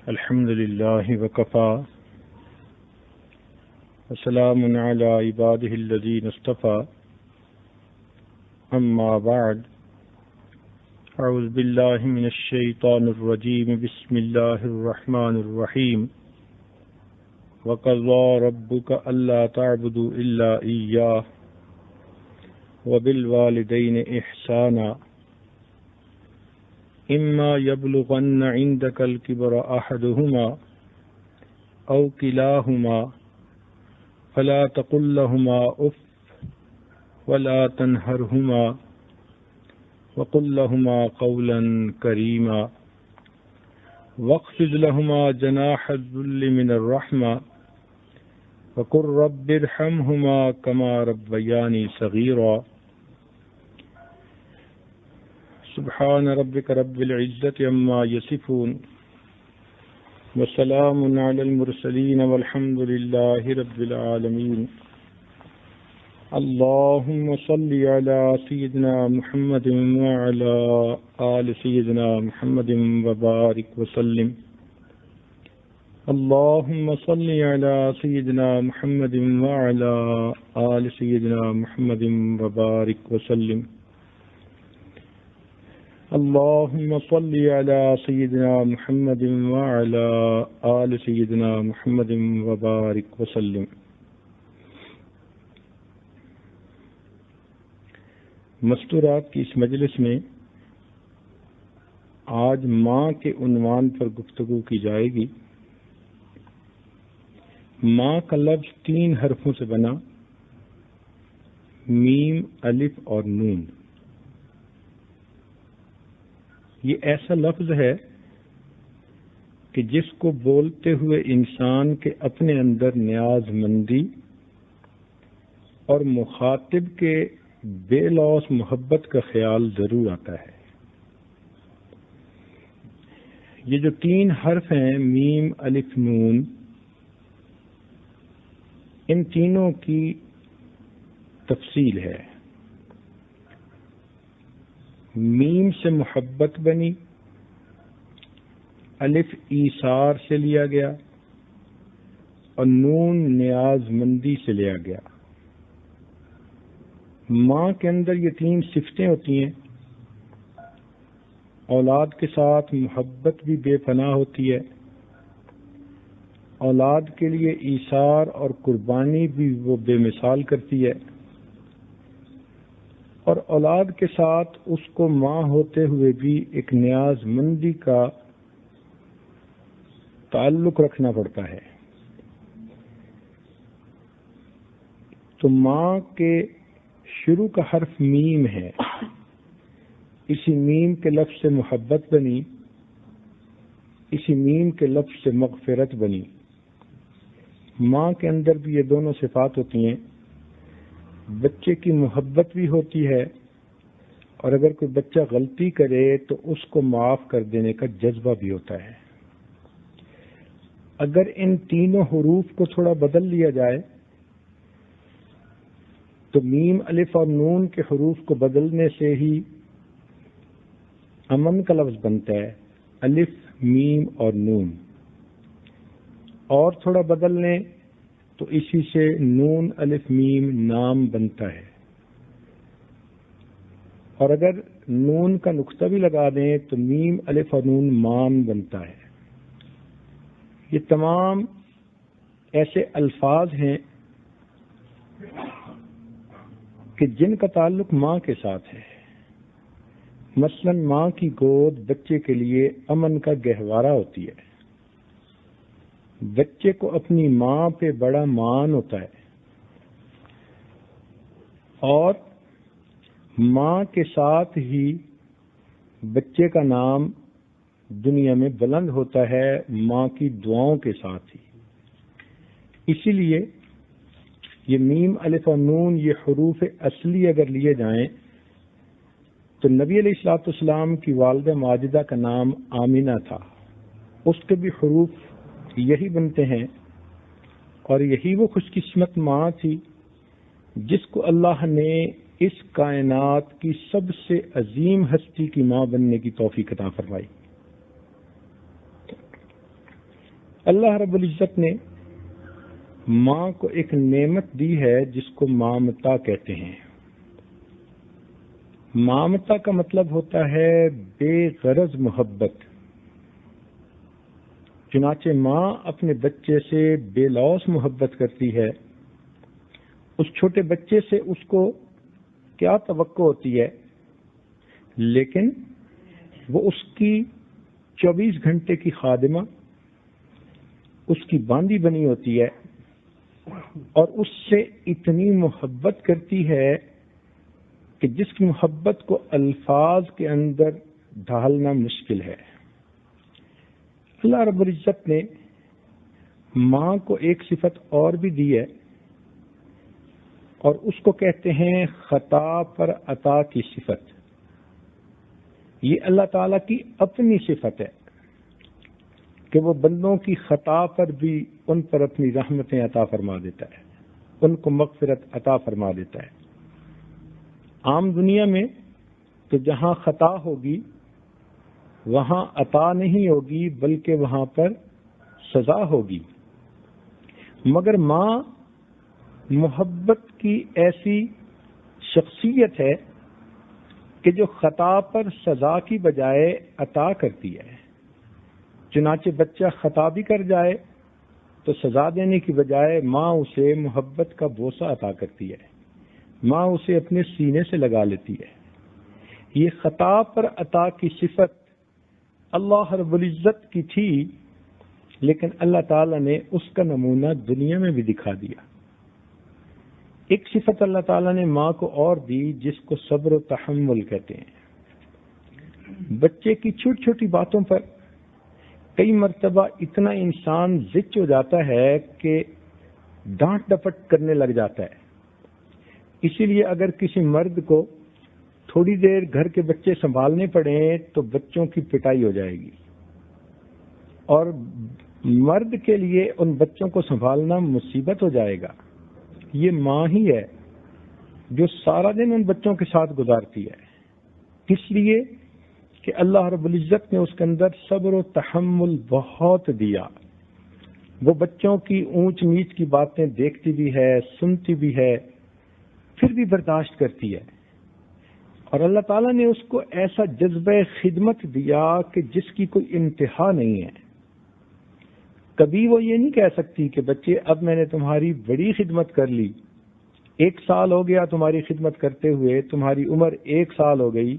الحمد لله وكفى وسلام على عباده الذين اصطفى أما بعد أعوذ بالله من الشيطان الرجيم بسم الله الرحمن الرحيم وقضى ربك ألا تعبدوا إلا إياه وبالوالدين إحسانا إما يبلغن عندك الكبر أحدهما أو كلاهما فلا تقل لهما أف ولا تنهرهما وقل لهما قولا كريما واخفض لهما جناح الذل من الرحمة وقل رب ارحمهما كما ربياني صغيرا سبحان ربك رب العزة عما يصفون وسلام على المرسلين والحمد لله رب العالمين اللهم صل على سيدنا محمد وعلى آل سيدنا محمد وبارك وسلم اللهم صل على سيدنا محمد وعلى آل سيدنا محمد وبارك وسلم اللهم صل على سيدنا محمد وعلى آل سيدنا محمد وبارك وسلم مستورات کی اس مجلس میں آج ماں کے عنوان پر گفتگو کی جائے گی۔ ماں کا لفظ 3 حرفوں سے بنا، میم، الف اور نون۔ یہ ایسا لفظ ہے کہ جس کو بولتے ہوئے انسان کے اپنے اندر نیاز مندی اور مخاطب کے بے لوث محبت کا خیال ضرور آتا ہے۔ یہ جو 3 حرف ہیں، میم، الف، نون، ان تینوں کی تفصیل ہے۔ میم سے محبت بنی، الف ایثار سے لیا گیا اور نون نیاز مندی سے لیا گیا۔ ماں کے اندر یہ 3 صفتیں ہوتی ہیں۔ اولاد کے ساتھ محبت بھی بے پناہ ہوتی ہے، اولاد کے لیے ایثار اور قربانی بھی وہ بے مثال کرتی ہے، اور اولاد کے ساتھ اس کو ماں ہوتے ہوئے بھی ایک نیاز مندی کا تعلق رکھنا پڑتا ہے۔ تو ماں کے شروع کا حرف میم ہے، اسی میم کے لفظ سے محبت بنی، اسی میم کے لفظ سے مغفرت بنی۔ ماں کے اندر بھی یہ دونوں صفات ہوتی ہیں۔ بچے کی محبت بھی ہوتی ہے، اور اگر کوئی بچہ غلطی کرے تو اس کو معاف کر دینے کا جذبہ بھی ہوتا ہے۔ اگر ان تینوں حروف کو تھوڑا بدل لیا جائے تو میم، الف اور نون کے حروف کو بدلنے سے ہی امن کا لفظ بنتا ہے، الف، میم اور نون۔ اور تھوڑا بدل لیں تو اسی سے نون، الف، میم نام بنتا ہے، اور اگر نون کا نقطہ بھی لگا دیں تو میم، الف اور نون مان بنتا ہے۔ یہ تمام ایسے الفاظ ہیں کہ جن کا تعلق ماں کے ساتھ ہے۔ مثلا ماں کی گود بچے کے لیے امن کا گہوارہ ہوتی ہے۔ بچے کو اپنی ماں پہ بڑا مان ہوتا ہے، اور ماں کے ساتھ ہی بچے کا نام دنیا میں بلند ہوتا ہے، ماں کی دعاؤں کے ساتھ ہی۔ اسی لیے یہ میم، الف اور نون، یہ حروف اصلی اگر لیے جائیں تو نبی علیہ الصلوۃ والسلام کی والدہ ماجدہ کا نام آمینہ تھا، اس کے بھی حروف یہی بنتے ہیں، اور یہی وہ خوش قسمت ماں تھی جس کو اللہ نے اس کائنات کی سب سے عظیم ہستی کی ماں بننے کی توفیق عطا فرمائی۔ اللہ رب العزت نے ماں کو ایک نعمت دی ہے جس کو مامتا کہتے ہیں۔ مامتا کا مطلب ہوتا ہے بے غرض محبت۔ چنانچہ ماں اپنے بچے سے بے لوث محبت کرتی ہے۔ اس چھوٹے بچے سے اس کو کیا توقع ہوتی ہے، لیکن وہ اس کی 24 گھنٹے کی خادمہ، اس کی باندی بنی ہوتی ہے اور اس سے اتنی محبت کرتی ہے کہ جس کی محبت کو الفاظ کے اندر ڈھالنا مشکل ہے۔ اللہ رب العزت نے ماں کو ایک صفت اور بھی دی ہے اور اس کو کہتے ہیں خطا پر عطا کی صفت۔ یہ اللہ تعالیٰ کی اپنی صفت ہے کہ وہ بندوں کی خطا پر بھی ان پر اپنی رحمتیں عطا فرما دیتا ہے، ان کو مغفرت عطا فرما دیتا ہے۔ عام دنیا میں تو جہاں خطا ہوگی وہاں عطا نہیں ہوگی بلکہ وہاں پر سزا ہوگی، مگر ماں محبت کی ایسی شخصیت ہے کہ جو خطا پر سزا کی بجائے عطا کرتی ہے۔ چنانچہ بچہ خطا بھی کر جائے تو سزا دینے کی بجائے ماں اسے محبت کا بوسہ عطا کرتی ہے، ماں اسے اپنے سینے سے لگا لیتی ہے۔ یہ خطا پر عطا کی صفت اللہ رب العزت کی تھی، لیکن اللہ تعالیٰ نے اس کا نمونہ دنیا میں بھی دکھا دیا۔ ایک صفت اللہ تعالیٰ نے ماں کو اور دی جس کو صبر و تحمل کہتے ہیں۔ بچے کی چھوٹی چھوٹی باتوں پر کئی مرتبہ اتنا انسان زچ ہو جاتا ہے کہ ڈانٹ ڈپٹ کرنے لگ جاتا ہے۔ اسی لیے اگر کسی مرد کو تھوڑی دیر گھر کے بچے سنبھالنے پڑیں تو بچوں کی پٹائی ہو جائے گی، اور مرد کے لیے ان بچوں کو سنبھالنا مصیبت ہو جائے گا۔ یہ ماں ہی ہے جو سارا دن ان بچوں کے ساتھ گزارتی ہے، اس لیے کہ اللہ رب العزت نے اس کے اندر صبر و تحمل بہت دیا۔ وہ بچوں کی اونچ نیچ کی باتیں دیکھتی بھی ہے، سنتی بھی ہے، پھر بھی برداشت کرتی ہے۔ اور اللہ تعالیٰ نے اس کو ایسا جذبہ خدمت دیا کہ جس کی کوئی انتہا نہیں ہے۔ کبھی وہ یہ نہیں کہہ سکتی کہ بچے اب میں نے تمہاری بڑی خدمت کر لی، 1 سال ہو گیا تمہاری خدمت کرتے ہوئے، تمہاری عمر 1 سال ہو گئی،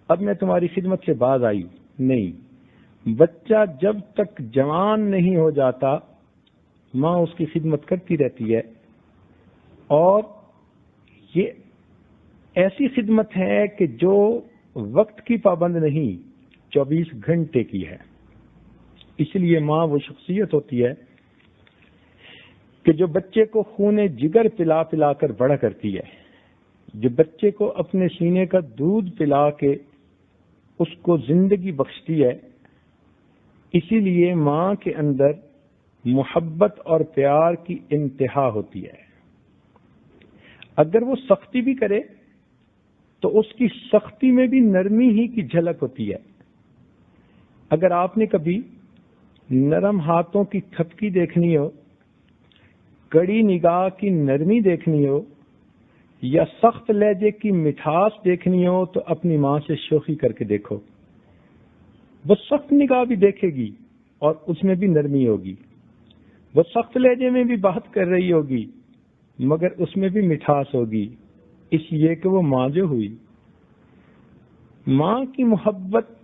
اب میں تمہاری خدمت سے باز آئی۔ نہیں، بچہ جب تک جوان نہیں ہو جاتا ماں اس کی خدمت کرتی رہتی ہے، اور یہ ایسی خدمت ہے کہ جو وقت کی پابند نہیں، 24 گھنٹے کی ہے۔ اس لیے ماں وہ شخصیت ہوتی ہے کہ جو بچے کو خون جگر پلا پلا کر بڑا کرتی ہے، جو بچے کو اپنے سینے کا دودھ پلا کے اس کو زندگی بخشتی ہے۔ اسی لیے ماں کے اندر محبت اور پیار کی انتہا ہوتی ہے۔ اگر وہ سختی بھی کرے تو اس کی سختی میں بھی نرمی ہی کی جھلک ہوتی ہے۔ اگر آپ نے کبھی نرم ہاتھوں کی تھپکی دیکھنی ہو، کڑی نگاہ کی نرمی دیکھنی ہو، یا سخت لہجے کی مٹھاس دیکھنی ہو تو اپنی ماں سے شوخی کر کے دیکھو۔ وہ سخت نگاہ بھی دیکھے گی اور اس میں بھی نرمی ہوگی، وہ سخت لہجے میں بھی بات کر رہی ہوگی مگر اس میں بھی مٹھاس ہوگی، اس لیے کہ وہ ماں جو ہوئی۔ ماں کی محبت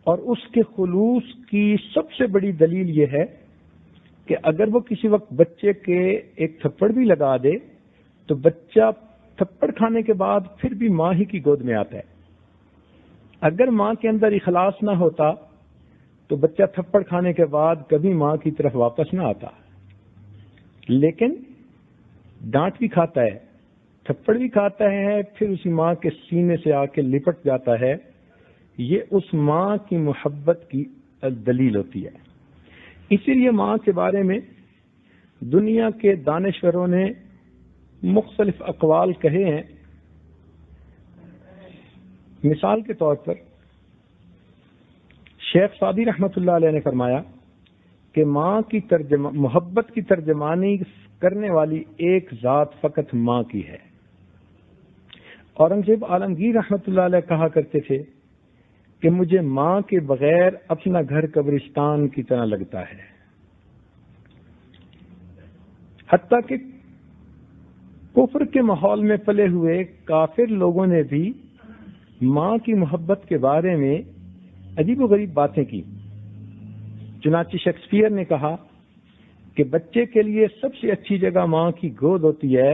اور اس کے خلوص کی سب سے بڑی دلیل یہ ہے کہ اگر وہ کسی وقت بچے کے ایک تھپڑ بھی لگا دے تو بچہ تھپڑ کھانے کے بعد پھر بھی ماں ہی کی گود میں آتا ہے۔ اگر ماں کے اندر اخلاص نہ ہوتا تو بچہ تھپڑ کھانے کے بعد کبھی ماں کی طرف واپس نہ آتا، لیکن ڈانٹ بھی کھاتا ہے، تھپڑ بھی کھاتا ہے، پھر اسی ماں کے سینے سے آ کے لپٹ جاتا ہے۔ یہ اس ماں کی محبت کی دلیل ہوتی ہے۔ اسی لیے ماں کے بارے میں دنیا کے دانشوروں نے مختلف اقوال کہے ہیں۔ مثال کے طور پر شیخ سعدی رحمۃ اللہ علیہ نے فرمایا کہ ماں کی محبت کی ترجمانی کرنے والی ایک ذات فقط ماں کی ہے۔ اورنگزیب عالمگیر رحمۃ اللہ علیہ کہا کرتے تھے کہ مجھے ماں کے بغیر اپنا گھر قبرستان کی طرح لگتا ہے۔ حتیٰ کہ کفر کے ماحول میں پلے ہوئے کافر لوگوں نے بھی ماں کی محبت کے بارے میں عجیب و غریب باتیں کی۔ چنانچہ شیکسپیئر نے کہا کہ بچے کے لیے سب سے اچھی جگہ ماں کی گود ہوتی ہے،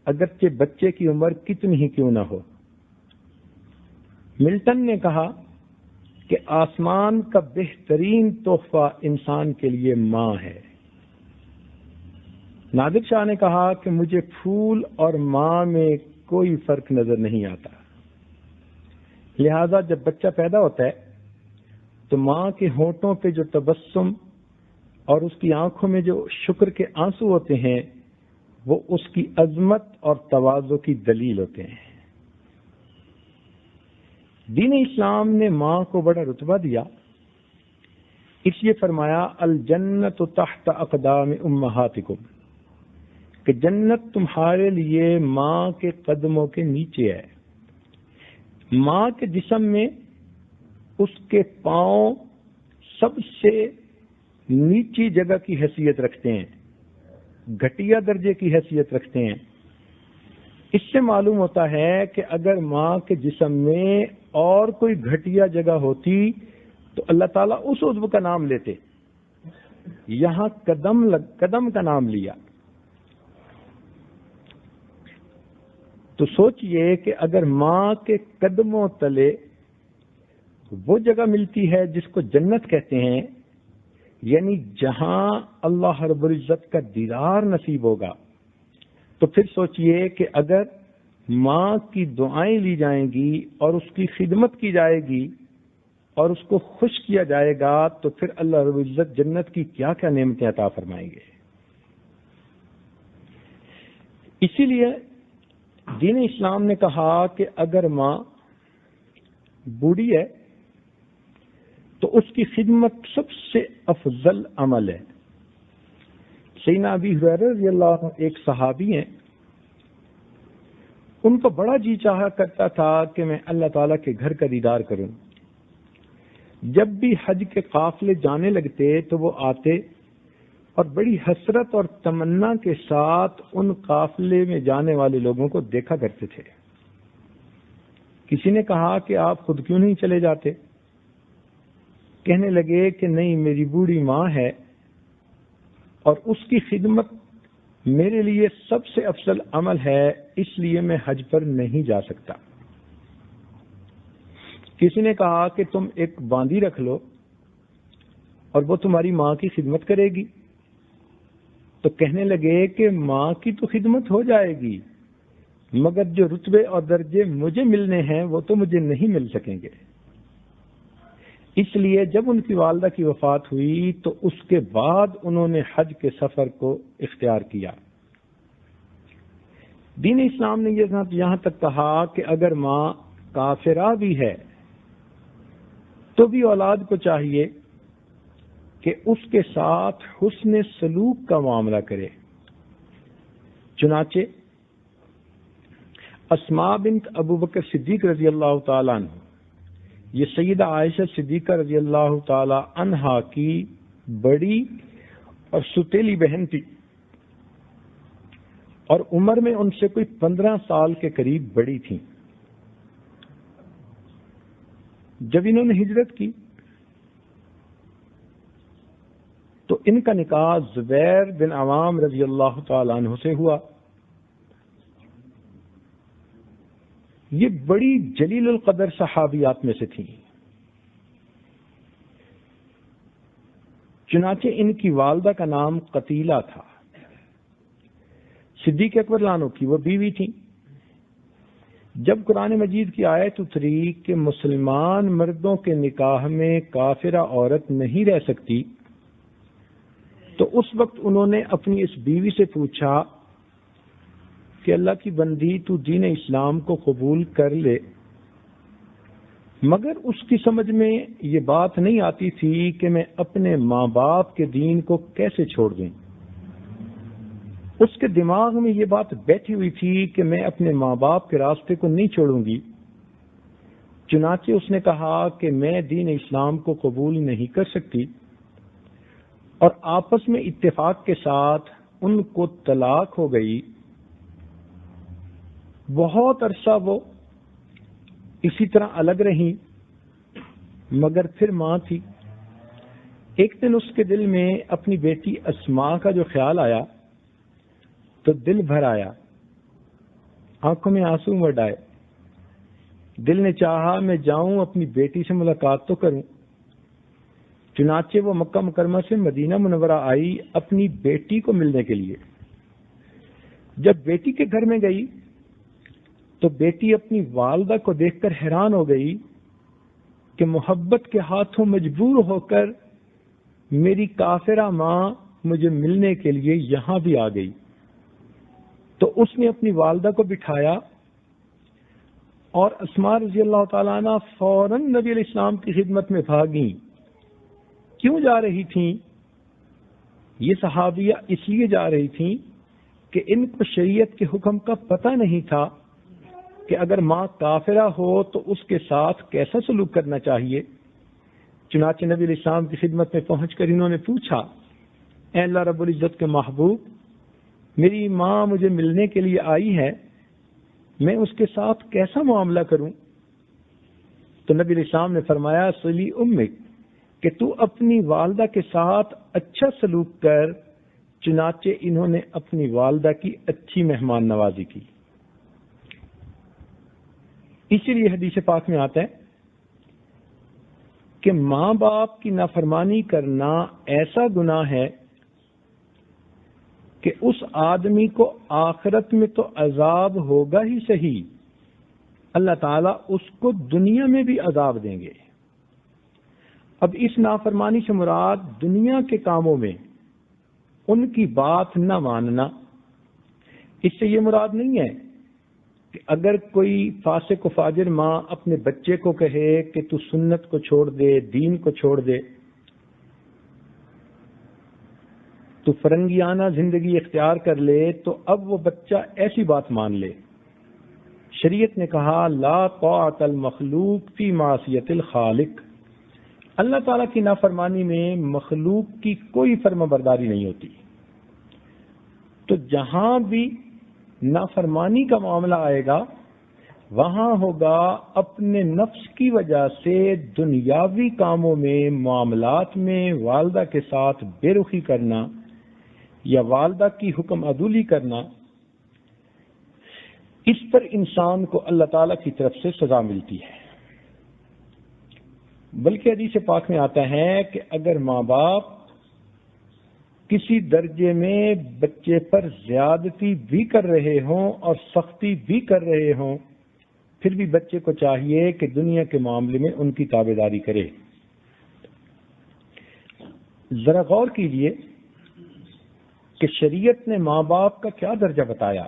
اگرچہ بچے کی عمر کتنی ہی کیوں نہ ہو۔ ملٹن نے کہا کہ آسمان کا بہترین تحفہ انسان کے لیے ماں ہے۔ نادر شاہ نے کہا کہ مجھے پھول اور ماں میں کوئی فرق نظر نہیں آتا، لہذا جب بچہ پیدا ہوتا ہے تو ماں کے ہونٹوں پہ جو تبسم اور اس کی آنکھوں میں جو شکر کے آنسو ہوتے ہیں وہ اس کی عظمت اور تواضع کی دلیل ہوتے ہیں۔ دین اسلام نے ماں کو بڑا رتبہ دیا، اس لیے فرمایا الجنت تحت اقدام امہاتکم، کہ جنت تمہارے لیے ماں کے قدموں کے نیچے ہے۔ ماں کے جسم میں اس کے پاؤں سب سے نیچی جگہ کی حیثیت رکھتے ہیں، گھٹیا درجے کی حیثیت رکھتے ہیں۔ اس سے معلوم ہوتا ہے کہ اگر ماں کے جسم میں اور کوئی گھٹیا جگہ ہوتی تو اللہ تعالیٰ اس عضو کا نام لیتے، یہاں قدم کا نام لیا۔ تو سوچئے کہ اگر ماں کے قدموں تلے وہ جگہ ملتی ہے جس کو جنت کہتے ہیں، یعنی جہاں اللہ رب العزت کا دیدار نصیب ہوگا، تو پھر سوچئے کہ اگر ماں کی دعائیں لی جائیں گی اور اس کی خدمت کی جائے گی اور اس کو خوش کیا جائے گا تو پھر اللہ رب العزت جنت کی کیا کیا نعمتیں عطا فرمائیں گے۔ اسی لیے دین اسلام نے کہا کہ اگر ماں بوڑھی ہے تو اس کی خدمت سب سے افضل عمل ہے۔ سیدنا ابی ہریرہ رضی اللہ عنہ ایک صحابی ہیں، ان کو بڑا جی چاہا کرتا تھا کہ میں اللہ تعالیٰ کے گھر کا دیدار کروں۔ جب بھی حج کے قافلے جانے لگتے تو وہ آتے اور بڑی حسرت اور تمنا کے ساتھ ان قافلے میں جانے والے لوگوں کو دیکھا کرتے تھے۔ کسی نے کہا کہ آپ خود کیوں نہیں چلے جاتے؟ کہنے لگے کہ نہیں، میری بوڑھی ماں ہے اور اس کی خدمت میرے لیے سب سے افضل عمل ہے، اس لیے میں حج پر نہیں جا سکتا۔ کسی نے کہا کہ تم ایک باندی رکھ لو اور وہ تمہاری ماں کی خدمت کرے گی، تو کہنے لگے کہ ماں کی تو خدمت ہو جائے گی مگر جو رتبے اور درجے مجھے ملنے ہیں وہ تو مجھے نہیں مل سکیں گے۔ اس لیے جب ان کی والدہ کی وفات ہوئی تو اس کے بعد انہوں نے حج کے سفر کو اختیار کیا۔ دین اسلام نے یہاں تک کہا کہ اگر ماں کافرہ بھی ہے تو بھی اولاد کو چاہیے کہ اس کے ساتھ حسن سلوک کا معاملہ کرے۔ چنانچہ اسماء بنت ابو بکر صدیق رضی اللہ تعالیٰ عنہ، یہ سیدہ عائشہ صدیقہ رضی اللہ تعالی عنہا کی بڑی اور ستیلی بہن تھی اور عمر میں ان سے کوئی 15 سال کے قریب بڑی تھیں۔ جب انہوں نے ہجرت کی تو ان کا نکاح زبیر بن عوام رضی اللہ تعالی عنہ سے ہوا۔ یہ بڑی جلیل القدر صحابیات میں سے تھیں۔ چنانچہ ان کی والدہ کا نام قتیلہ تھا، صدیق اکبر عنہ کی وہ بیوی تھیں۔ جب قرآن مجید کی آیت اتری کہ مسلمان مردوں کے نکاح میں کافرہ عورت نہیں رہ سکتی تو اس وقت انہوں نے اپنی اس بیوی سے پوچھا کہ اللہ کی بندی، تو دین اسلام کو قبول کر لے مگر اس کی سمجھ میں یہ بات نہیں آتی تھی کہ میں اپنے ماں باپ کے دین کو کیسے چھوڑ دوں. اس کے دماغ میں یہ بات بیٹھی ہوئی تھی کہ میں اپنے ماں باپ کے راستے کو نہیں چھوڑوں گی. چنانچہ اس نے کہا کہ میں دین اسلام کو قبول نہیں کر سکتی، اور آپس میں اتفاق کے ساتھ ان کو طلاق ہو گئی. بہت عرصہ وہ اسی طرح الگ رہیں، مگر پھر ماں تھی. ایک دن اس کے دل میں اپنی بیٹی اسماء کا جو خیال آیا تو دل بھر آیا، آنکھوں میں آنسو مڑ آئے. دل نے چاہا میں جاؤں اپنی بیٹی سے ملاقات تو کروں. چنانچہ وہ مکہ مکرمہ سے مدینہ منورہ آئی اپنی بیٹی کو ملنے کے لیے. جب بیٹی کے گھر میں گئی تو بیٹی اپنی والدہ کو دیکھ کر حیران ہو گئی کہ محبت کے ہاتھوں مجبور ہو کر میری کافرہ ماں مجھے ملنے کے لیے یہاں بھی آ گئی. تو اس نے اپنی والدہ کو بٹھایا اور اسماء رضی اللہ تعالیٰ عنہ فوراً نبی علیہ السلام کی خدمت میں بھاگیں. کیوں جا رہی تھیں؟ یہ صحابیہ اس لیے جا رہی تھیں کہ ان کو شریعت کے حکم کا پتہ نہیں تھا کہ اگر ماں کافرہ ہو تو اس کے ساتھ کیسا سلوک کرنا چاہیے. چنانچہ نبی علیہ السلام کی خدمت میں پہنچ کر انہوں نے پوچھا، اے اللہ رب العزت کے محبوب، میری ماں مجھے ملنے کے لیے آئی ہے، میں اس کے ساتھ کیسا معاملہ کروں؟ تو نبی علیہ السلام نے فرمایا، صلی امک، کہ تو اپنی والدہ کے ساتھ اچھا سلوک کر. چنانچہ انہوں نے اپنی والدہ کی اچھی مہمان نوازی کی. اسی لیے حدیث پاک میں آتا ہے کہ ماں باپ کی نافرمانی کرنا ایسا گناہ ہے کہ اس آدمی کو آخرت میں تو عذاب ہوگا ہی صحیح، اللہ تعالیٰ اس کو دنیا میں بھی عذاب دیں گے. اب اس نافرمانی سے مراد دنیا کے کاموں میں ان کی بات نہ ماننا. اس سے یہ مراد نہیں ہے کہ اگر کوئی فاسق و فاجر ماں اپنے بچے کو کہے کہ تو سنت کو چھوڑ دے، دین کو چھوڑ دے، تو فرنگیانہ زندگی اختیار کر لے، تو اب وہ بچہ ایسی بات مان لے. شریعت نے کہا لا طاعت المخلوق فی معصیت الخالق. اللہ تعالیٰ کی نافرمانی میں مخلوق کی کوئی فرما برداری نہیں ہوتی. تو جہاں بھی نافرمانی کا معاملہ آئے گا وہاں ہوگا اپنے نفس کی وجہ سے دنیاوی کاموں میں، معاملات میں والدہ کے ساتھ بے رخی کرنا یا والدہ کی حکم عدولی کرنا. اس پر انسان کو اللہ تعالیٰ کی طرف سے سزا ملتی ہے. بلکہ حدیث پاک میں آتا ہے کہ اگر ماں باپ کسی درجے میں بچے پر زیادتی بھی کر رہے ہوں اور سختی بھی کر رہے ہوں، پھر بھی بچے کو چاہیے کہ دنیا کے معاملے میں ان کی تابعداری کرے. ذرا غور کیجئے کہ شریعت نے ماں باپ کا کیا درجہ بتایا.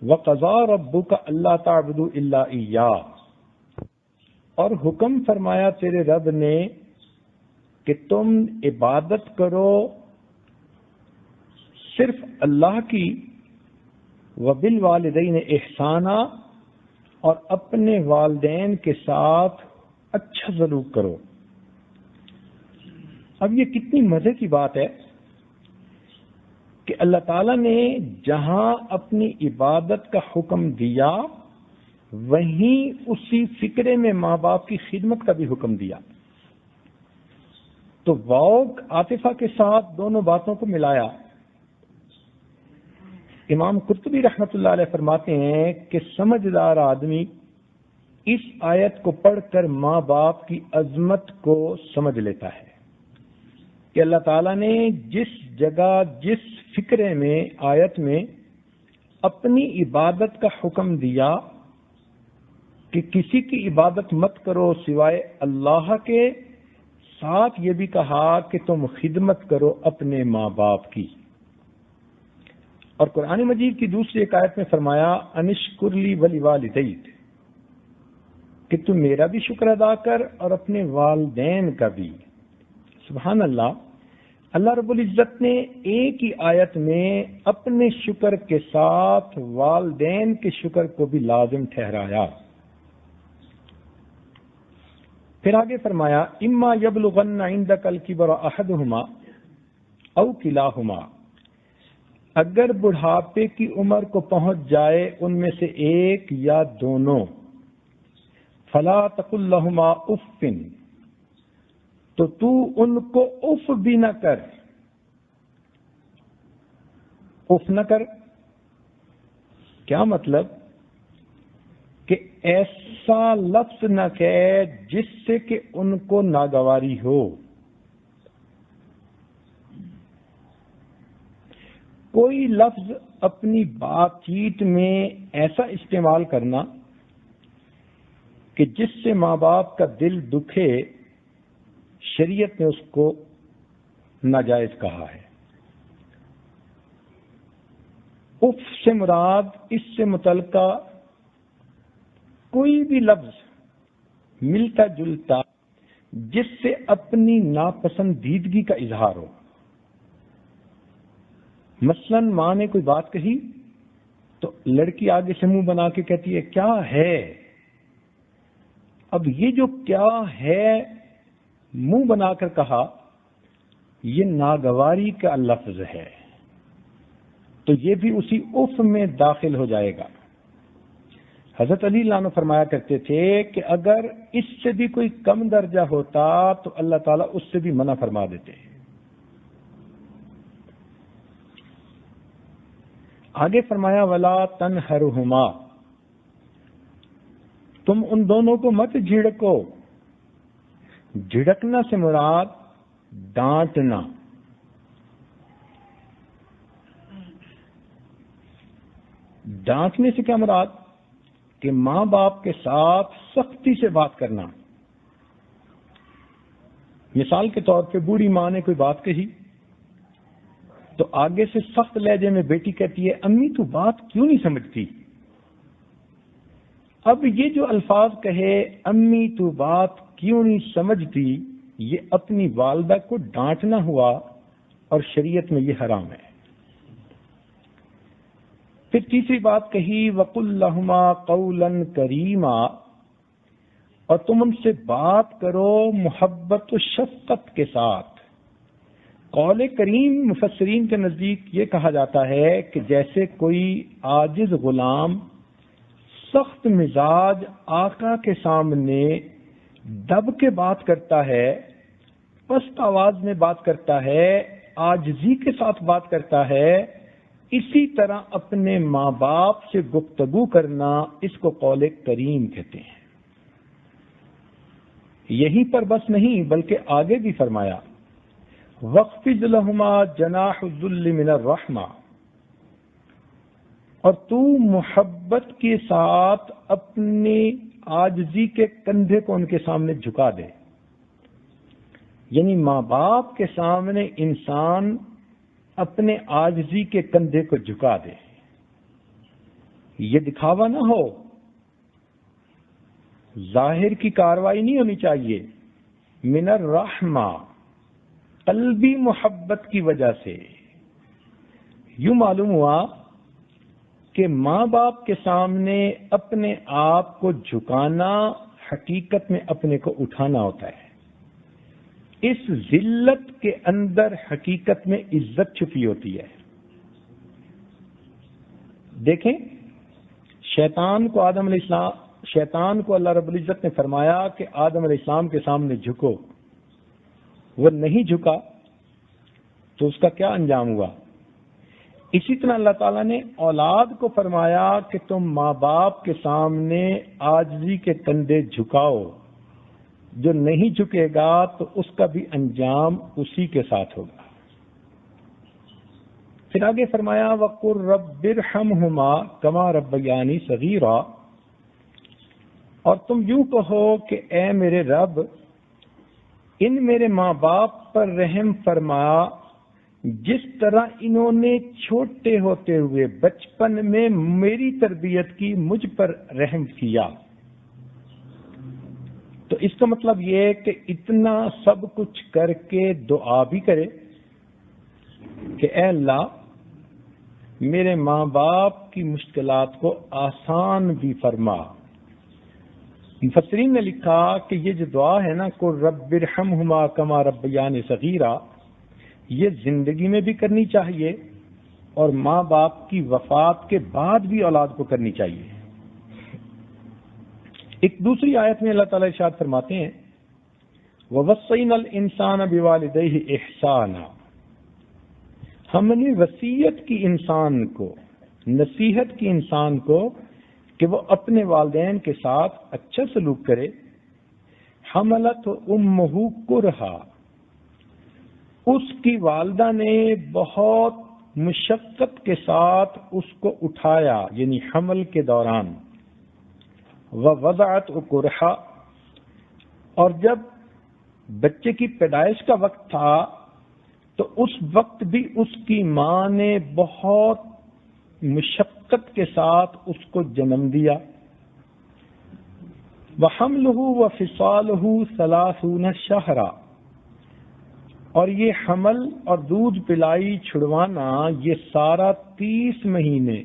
وَقَضَىٰ رَبُّكَ أَلَّا تَعْبُدُوا إِلَّا إِيَّاهُ، اور حکم فرمایا تیرے رب نے کہ تم عبادت کرو صرف اللہ کی، وَبِالْوَالِدَيْنِ إِحْسَانًا، اور اپنے والدین کے ساتھ اچھا سلوک کرو. اب یہ کتنی مزے کی بات ہے کہ اللہ تعالیٰ نے جہاں اپنی عبادت کا حکم دیا وہیں اسی فکرے میں ماں باپ کی خدمت کا بھی حکم دیا. تو واو عاطفہ کے ساتھ دونوں باتوں کو ملایا. امام قرطبی رحمۃ اللہ علیہ فرماتے ہیں کہ سمجھدار آدمی اس آیت کو پڑھ کر ماں باپ کی عظمت کو سمجھ لیتا ہے کہ اللہ تعالیٰ نے جس جگہ، جس فکرے میں، آیت میں اپنی عبادت کا حکم دیا کہ کسی کی عبادت مت کرو سوائے اللہ کے، ساتھ یہ بھی کہا کہ تم خدمت کرو اپنے ماں باپ کی. اور قرآن مجید کی دوسری ایک آیت میں فرمایا انشکر لی ولیوالدیک، کہ تم میرا بھی شکر ادا کر اور اپنے والدین کا بھی۔ سبحان اللہ، اللہ رب العزت نے ایک ہی آیت میں اپنے شکر کے ساتھ والدین کے شکر کو بھی لازم ٹھہرایا۔ پھر آگے فرمایا اما یبلغن عندک الکبر احدہما او کلاہما، اگر بڑھاپے کی عمر کو پہنچ جائے ان میں سے ایک یا دونوں، فلا تقل لہما اف، تو ان کو اف بھی نہ کر۔ اف نہ کر کیا مطلب؟ کہ ایسا لفظ نہ کہے جس سے کہ ان کو ناگواری ہو۔ کوئی لفظ اپنی بات چیت میں ایسا استعمال کرنا کہ جس سے ماں باپ کا دل دکھے، شریعت نے اس کو ناجائز کہا ہے۔ اف سے مراد اس سے متعلقہ کوئی بھی لفظ ملتا جلتا جس سے اپنی ناپسندیدگی کا اظہار ہو۔ مثلا ماں نے کوئی بات کہی تو لڑکی آگے سے منہ بنا کے کہتی ہے کیا ہے؟ اب یہ جو کیا ہے منہ بنا کر کہا، یہ ناگواری کا لفظ ہے، تو یہ بھی اسی اف میں داخل ہو جائے گا۔ حضرت علی اللہ عنہ فرمایا کرتے تھے کہ اگر اس سے بھی کوئی کم درجہ ہوتا تو اللہ تعالیٰ اس سے بھی منع فرما دیتے۔ آگے فرمایا ولا تنہرہما، تم ان دونوں کو مت جھڑکو۔ جھڑکنا سے مراد ڈانٹنا۔ ڈانٹنے سے کیا مراد؟ کہ ماں باپ کے ساتھ سختی سے بات کرنا۔ مثال کے طور پہ بوڑھی ماں نے کوئی بات کہی تو آگے سے سخت لہجے میں بیٹی کہتی ہے امی تو بات کیوں نہیں سمجھتی؟ اب یہ جو الفاظ کہے امی تو بات کیوں نہیں سمجھتی، یہ اپنی والدہ کو ڈانٹنا ہوا، اور شریعت میں یہ حرام ہے۔ پھر تیسری بات کہی وَقُلْ لَهُمَا قَوْلًا كَرِيمًا، اور تم ان سے بات کرو محبت و شفقت کے ساتھ۔ قول کریم مفسرین کے نزدیک یہ کہا جاتا ہے کہ جیسے کوئی عاجز غلام سخت مزاج آقا کے سامنے دب کے بات کرتا ہے، پست آواز میں بات کرتا ہے، عاجزی کے ساتھ بات کرتا ہے، اسی طرح اپنے ماں باپ سے گفتگو کرنا، اس کو قول کریم کہتے ہیں۔ یہیں پر بس نہیں بلکہ آگے بھی فرمایا وَاخْفِضْ لَهُمَا جَنَاحَ الذُّلِّ مِنَ الرَّحْمَةِ، اور تو محبت کے ساتھ اپنی عاجزی کے کندھے کو ان کے سامنے جھکا دے۔ یعنی ماں باپ کے سامنے انسان اپنے عاجزی کے کندھے کو جھکا دے، یہ دکھاوا نہ ہو، ظاہر کی کاروائی نہیں ہونی چاہیے، من الرحمہ، قلبی محبت کی وجہ سے۔ یوں معلوم ہوا کہ ماں باپ کے سامنے اپنے آپ کو جھکانا حقیقت میں اپنے کو اٹھانا ہوتا ہے۔ اس ذلت کے اندر حقیقت میں عزت چھپی ہوتی ہے۔ دیکھیں شیطان کو اللہ رب العزت نے فرمایا کہ آدم علیہ السلام کے سامنے جھکو، وہ نہیں جھکا تو اس کا کیا انجام ہوا؟ اسی طرح اللہ تعالیٰ نے اولاد کو فرمایا کہ تم ماں باپ کے سامنے عاجزی کے کندھے جھکاؤ، جو نہیں جھکے گا تو اس کا بھی انجام اسی کے ساتھ ہوگا۔ پھر آگے فرمایا وَقُلْ رَبِّ ارْحَمْهُمَا كَمَا رَبَّيَانِي صَغِيرًا، اور تم یوں کہو کہ اے میرے رب، ان میرے ماں باپ پر رحم فرما جس طرح انہوں نے چھوٹے ہوتے ہوئے بچپن میں میری تربیت کی، مجھ پر رحم کیا، تو اس کا مطلب یہ ہے کہ اتنا سب کچھ کر کے دعا بھی کرے کہ اے اللہ میرے ماں باپ کی مشکلات کو آسان بھی فرما۔ مفسرین نے لکھا کہ یہ جو دعا ہے نا، کو رب ارحمہما کما ربیانی صغیرا، یہ زندگی میں بھی کرنی چاہیے اور ماں باپ کی وفات کے بعد بھی اولاد کو کرنی چاہیے۔ ایک دوسری آیت میں اللہ تعالیٰ ارشاد فرماتے ہیں وَوَصَّيْنَا الْإِنسَانَ بِوَالِدَيْهِ إِحْسَانًا، ہم نے وصیت کی انسان کو، نصیحت کی انسان کو کہ وہ اپنے والدین کے ساتھ اچھا سلوک کرے۔ حملت امہ کرہا، اس کی والدہ نے بہت مشقت کے ساتھ اس کو اٹھایا، یعنی حمل کے دوران۔ ووضعت کرہا، اور جب بچے کی پیدائش کا وقت تھا تو اس وقت بھی اس کی ماں نے بہت مشقت کے ساتھ اس کو جنم دیا۔ وحملہ وفصالہ 30 شہرا، اور یہ حمل اور دودھ پلائی چھڑوانا یہ سارا 30 مہینے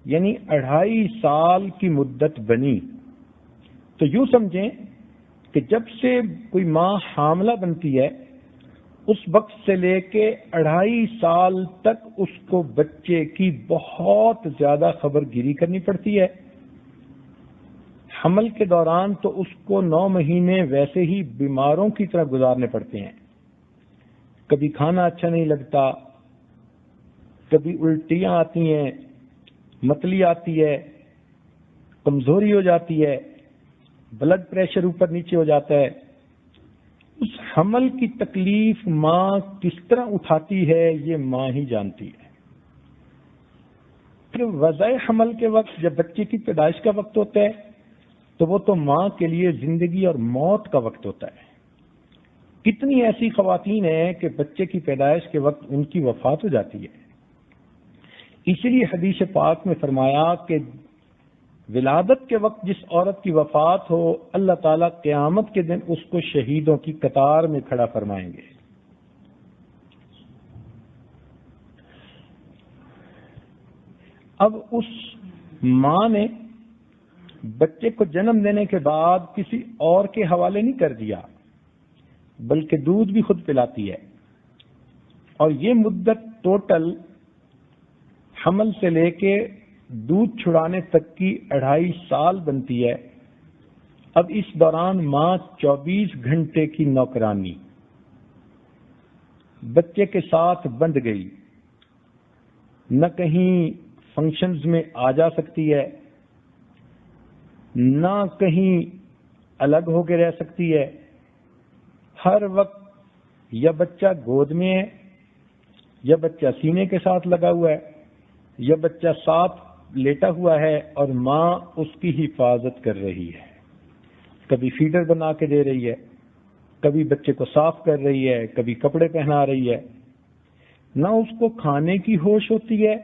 یعنی 2.5 سال کی مدت بنی۔ تو یوں سمجھیں کہ جب سے کوئی ماں حاملہ بنتی ہے اس وقت سے لے کے 2.5 سال تک اس کو بچے کی بہت زیادہ خبر گیری کرنی پڑتی ہے۔ حمل کے دوران تو اس کو 9 مہینے ویسے ہی بیماروں کی طرح گزارنے پڑتے ہیں، کبھی کھانا اچھا نہیں لگتا، کبھی الٹیاں آتی ہیں، متلی آتی ہے، کمزوری ہو جاتی ہے، بلڈ پریشر اوپر نیچے ہو جاتا ہے۔ اس حمل کی تکلیف ماں کس طرح اٹھاتی ہے یہ ماں ہی جانتی ہے۔ پھر وضع حمل کے وقت جب بچے کی پیدائش کا وقت ہوتا ہے تو وہ تو ماں کے لیے زندگی اور موت کا وقت ہوتا ہے۔ کتنی ایسی خواتین ہیں کہ بچے کی پیدائش کے وقت ان کی وفات ہو جاتی ہے۔ اسی لیے حدیث پاک میں فرمایا کہ ولادت کے وقت جس عورت کی وفات ہو، اللہ تعالیٰ قیامت کے دن اس کو شہیدوں کی قطار میں کھڑا فرمائیں گے۔ اب اس ماں نے بچے کو جنم دینے کے بعد کسی اور کے حوالے نہیں کر دیا، بلکہ دودھ بھی خود پلاتی ہے، اور یہ مدت ٹوٹل حمل سے لے کے دودھ چھڑانے تک کی 2.5 سال بنتی ہے۔ اب اس دوران ماں 24 گھنٹے کی نوکرانی بچے کے ساتھ بندھ گئی، نہ کہیں فنکشنز میں آ جا سکتی ہے، نہ کہیں الگ ہو کے رہ سکتی ہے۔ ہر وقت یا بچہ گود میں ہے، یا بچہ سینے کے ساتھ لگا ہوا ہے، یا بچہ ساتھ لیٹا ہوا ہے اور ماں اس کی حفاظت کر رہی ہے، کبھی فیڈر بنا کے دے رہی ہے، کبھی بچے کو صاف کر رہی ہے، کبھی کپڑے پہنا رہی ہے۔ نہ اس کو کھانے کی ہوش ہوتی ہے،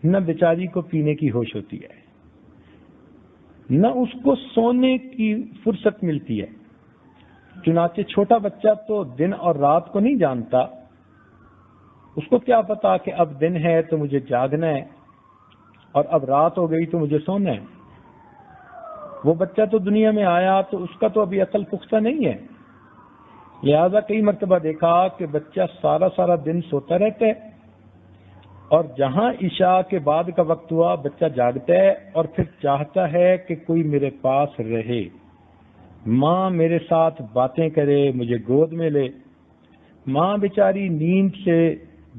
نہ بیچاری کو پینے کی ہوش ہوتی ہے، نہ اس کو سونے کی فرصت ملتی ہے۔ چنانچہ چھوٹا بچہ تو دن اور رات کو نہیں جانتا، اس کو کیا پتا کہ اب دن ہے تو مجھے جاگنا ہے اور اب رات ہو گئی تو مجھے سونا ہے۔ وہ بچہ تو دنیا میں آیا تو اس کا تو ابھی عقل پختہ نہیں ہے، لہذا کئی مرتبہ دیکھا کہ بچہ سارا دن سوتا رہتا ہے، اور جہاں عشاء کے بعد کا وقت ہوا بچہ جاگتا ہے اور پھر چاہتا ہے کہ کوئی میرے پاس رہے، ماں میرے ساتھ باتیں کرے، مجھے گود میں لے۔ ماں بیچاری نیند سے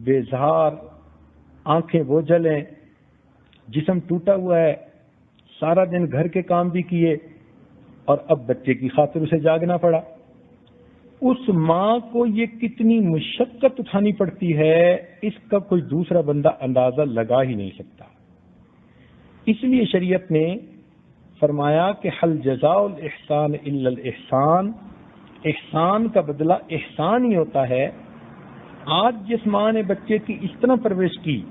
بیزار، آنکھیں بوجھل ہیں، جسم ٹوٹا ہوا ہے، سارا دن گھر کے کام بھی کیے اور اب بچے کی خاطر اسے جاگنا پڑا۔ اس ماں کو یہ کتنی مشقت اٹھانی پڑتی ہے، اس کا کوئی دوسرا بندہ اندازہ لگا ہی نہیں سکتا۔ اس لیے شریعت نے فرمایا کہ حل جزاء الاحسان الا الاحسان، احسان کا بدلہ احسان ہی ہوتا ہے، آج جس ماں نے بچے کی اس طرح پرورش کی،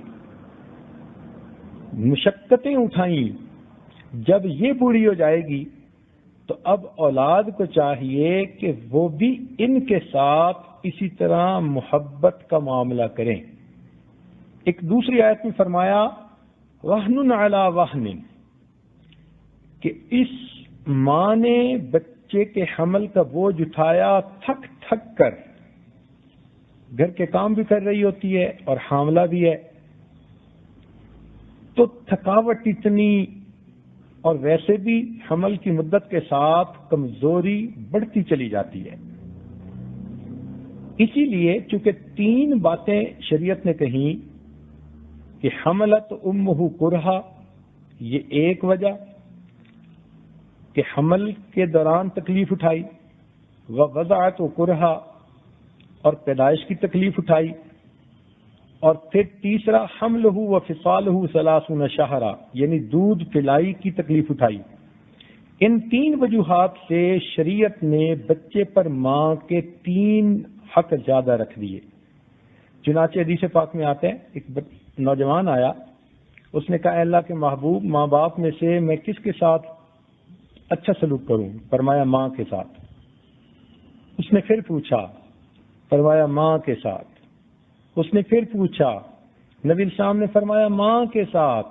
مشقتیں اٹھائیں، جب یہ بوڑھی ہو جائے گی تو اب اولاد کو چاہیے کہ وہ بھی ان کے ساتھ اسی طرح محبت کا معاملہ کریں۔ ایک دوسری آیت میں فرمایا وَهْنٌ عَلَى وَهْنٍ، کہ اس ماں نے بچے کے حمل کا بوجھ اٹھایا تھک تھک کر، گھر کے کام بھی کر رہی ہوتی ہے اور حاملہ بھی ہے، تو تھکاوٹ اتنی، اور ویسے بھی حمل کی مدت کے ساتھ کمزوری بڑھتی چلی جاتی ہے۔ اسی لیے چونکہ 3 باتیں شریعت نے کہیں کہ حملت امہ کرہا، یہ ایک وجہ کہ حمل کے دوران تکلیف اٹھائی، ووضعت کرہا، اور پیدائش کی تکلیف اٹھائی، اور پھر تیسرا حملہ وفصالہ 30 شہرا، یعنی دودھ پلائی کی تکلیف اٹھائی۔ ان 3 وجوہات سے شریعت نے بچے پر ماں کے 3 حق زیادہ رکھ دیے۔ چنانچہ حدیث پاک میں آتے ہیں، ایک نوجوان آیا، اس نے کہا اے اللہ کے محبوب، ماں باپ میں سے میں کس کے ساتھ اچھا سلوک کروں؟ فرمایا ماں کے ساتھ۔ اس نے پھر پوچھا، فرمایا ماں کے ساتھ۔ اس نے پھر پوچھا، نبی السلام نے فرمایا ماں کے ساتھ۔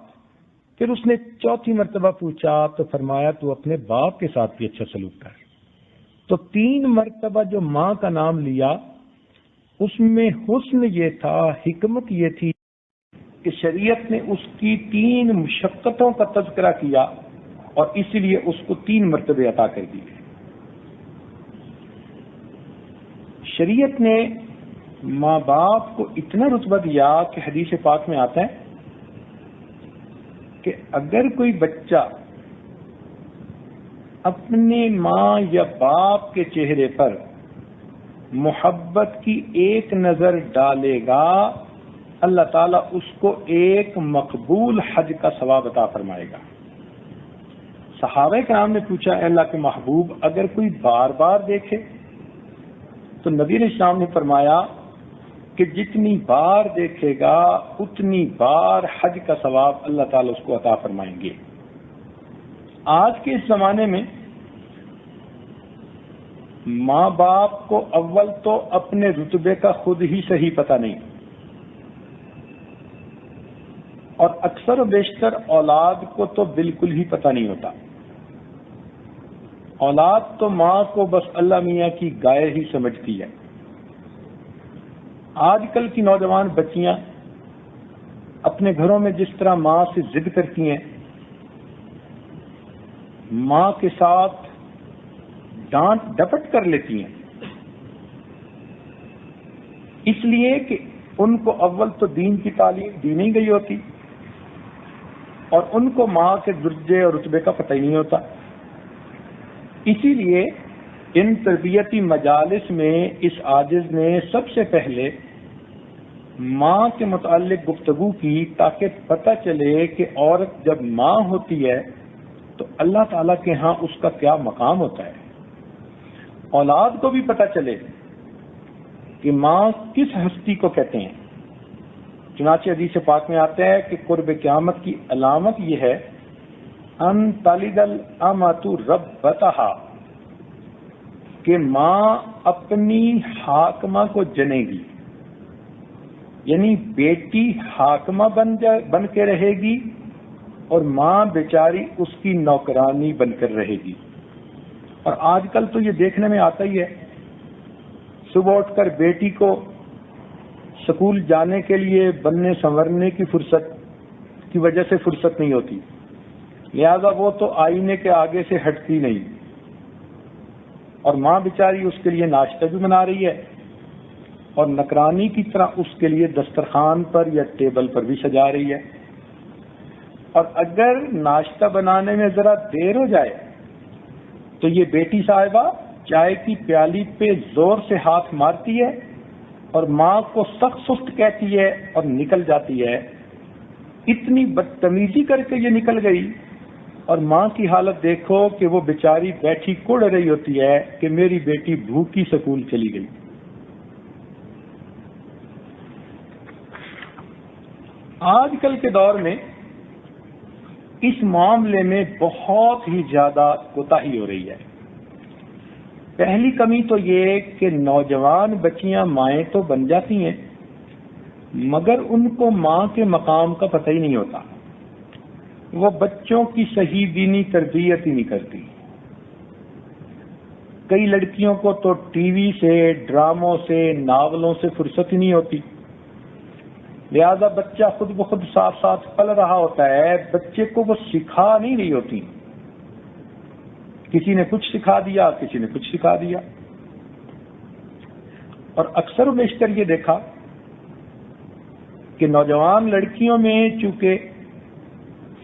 پھر اس نے 4تھی مرتبہ پوچھا تو فرمایا تو اپنے باپ کے ساتھ بھی اچھا سلوک کر۔ تو 3 مرتبہ جو ماں کا نام لیا، اس میں حسن یہ تھا، حکمت یہ تھی کہ شریعت نے اس کی 3 مشقتوں کا تذکرہ کیا اور اسی لیے اس کو 3 مرتبے عطا کر دی۔ شریعت نے ماں باپ کو اتنا رتبہ دیا کہ حدیث پاک میں آتا ہے کہ اگر کوئی بچہ اپنے ماں یا باپ کے چہرے پر محبت کی ایک نظر ڈالے گا، اللہ تعالیٰ اس کو ایک مقبول حج کا ثواب عطا فرمائے گا۔ صحابہ کرام نے پوچھا اے اللہ کے محبوب، اگر کوئی بار بار دیکھے؟ تو نبی علیہ السلام نے فرمایا کہ جتنی بار دیکھے گا اتنی بار حج کا ثواب اللہ تعالیٰ اس کو عطا فرمائیں گے۔ آج کے اس زمانے میں ماں باپ کو اول تو اپنے رتبے کا خود ہی صحیح پتہ نہیں، اور اکثر و بیشتر اولاد کو تو بالکل ہی پتہ نہیں ہوتا۔ اولاد تو ماں کو بس اللہ میاں کی گائے ہی سمجھتی ہے۔ آج کل کی نوجوان بچیاں اپنے گھروں میں جس طرح ماں سے ضد کرتی ہیں، ماں کے ساتھ ڈانٹ ڈپٹ کر لیتی ہیں، اس لیے کہ ان کو اول تو دین کی تعلیم دی نہیں گئی ہوتی، اور ان کو ماں کے درجے اور رتبے کا پتہ ہی نہیں ہوتا۔ اسی لیے ان تربیتی مجالس میں اس عاجز نے سب سے پہلے ماں کے متعلق گفتگو کی، تاکہ پتہ چلے کہ عورت جب ماں ہوتی ہے تو اللہ تعالیٰ کے ہاں اس کا کیا مقام ہوتا ہے، اولاد کو بھی پتہ چلے کہ ماں کس ہستی کو کہتے ہیں۔ چنانچہ حدیث پاک میں آتا ہے کہ قرب قیامت کی علامت یہ ہے ان تلد الامۃ ربتہا، کہ ماں اپنی حاکمہ کو جنے گی، یعنی بیٹی حاکمہ بن کے رہے گی اور ماں بیچاری اس کی نوکرانی بن کر رہے گی۔ اور آج کل تو یہ دیکھنے میں آتا ہی ہے، صبح اٹھ کر بیٹی کو اسکول جانے کے لیے بننے سنورنے کی فرصت کی وجہ سے فرصت نہیں ہوتی، لہذا وہ تو آئینے کے آگے سے ہٹتی نہیں، اور ماں بیچاری اس کے لیے ناشتہ بھی بنا رہی ہے اور نکرانی کی طرح اس کے لیے دسترخوان پر یا ٹیبل پر بھی سجا رہی ہے۔ اور اگر ناشتہ بنانے میں ذرا دیر ہو جائے تو یہ بیٹی صاحبہ چائے کی پیالی پہ زور سے ہاتھ مارتی ہے اور ماں کو سخت سست کہتی ہے اور نکل جاتی ہے۔ اتنی بدتمیزی کر کے یہ نکل گئی، اور ماں کی حالت دیکھو کہ وہ بیچاری بیٹھی کڑ رہی ہوتی ہے کہ میری بیٹی بھوکی سکول چلی گئی۔ آج کل کے دور میں اس معاملے میں بہت ہی زیادہ کوتاہی ہو رہی ہے. پہلی کمی تو یہ کہ نوجوان بچیاں مائیں تو بن جاتی ہیں مگر ان کو ماں کے مقام کا پتہ ہی نہیں ہوتا. وہ بچوں کی صحیح دینی تربیت ہی نہیں کرتی. کئی لڑکیوں کو تو ٹی وی سے، ڈراموں سے، ناولوں سے فرصت ہی نہیں ہوتی. لہذا بچہ خود بخود ساتھ ساتھ پل رہا ہوتا ہے، بچے کو وہ سکھا نہیں رہی ہوتی. کسی نے کچھ سکھا دیا، کسی نے کچھ سکھا دیا. اور اکثر و بیشتر یہ دیکھا کہ نوجوان لڑکیوں میں چونکہ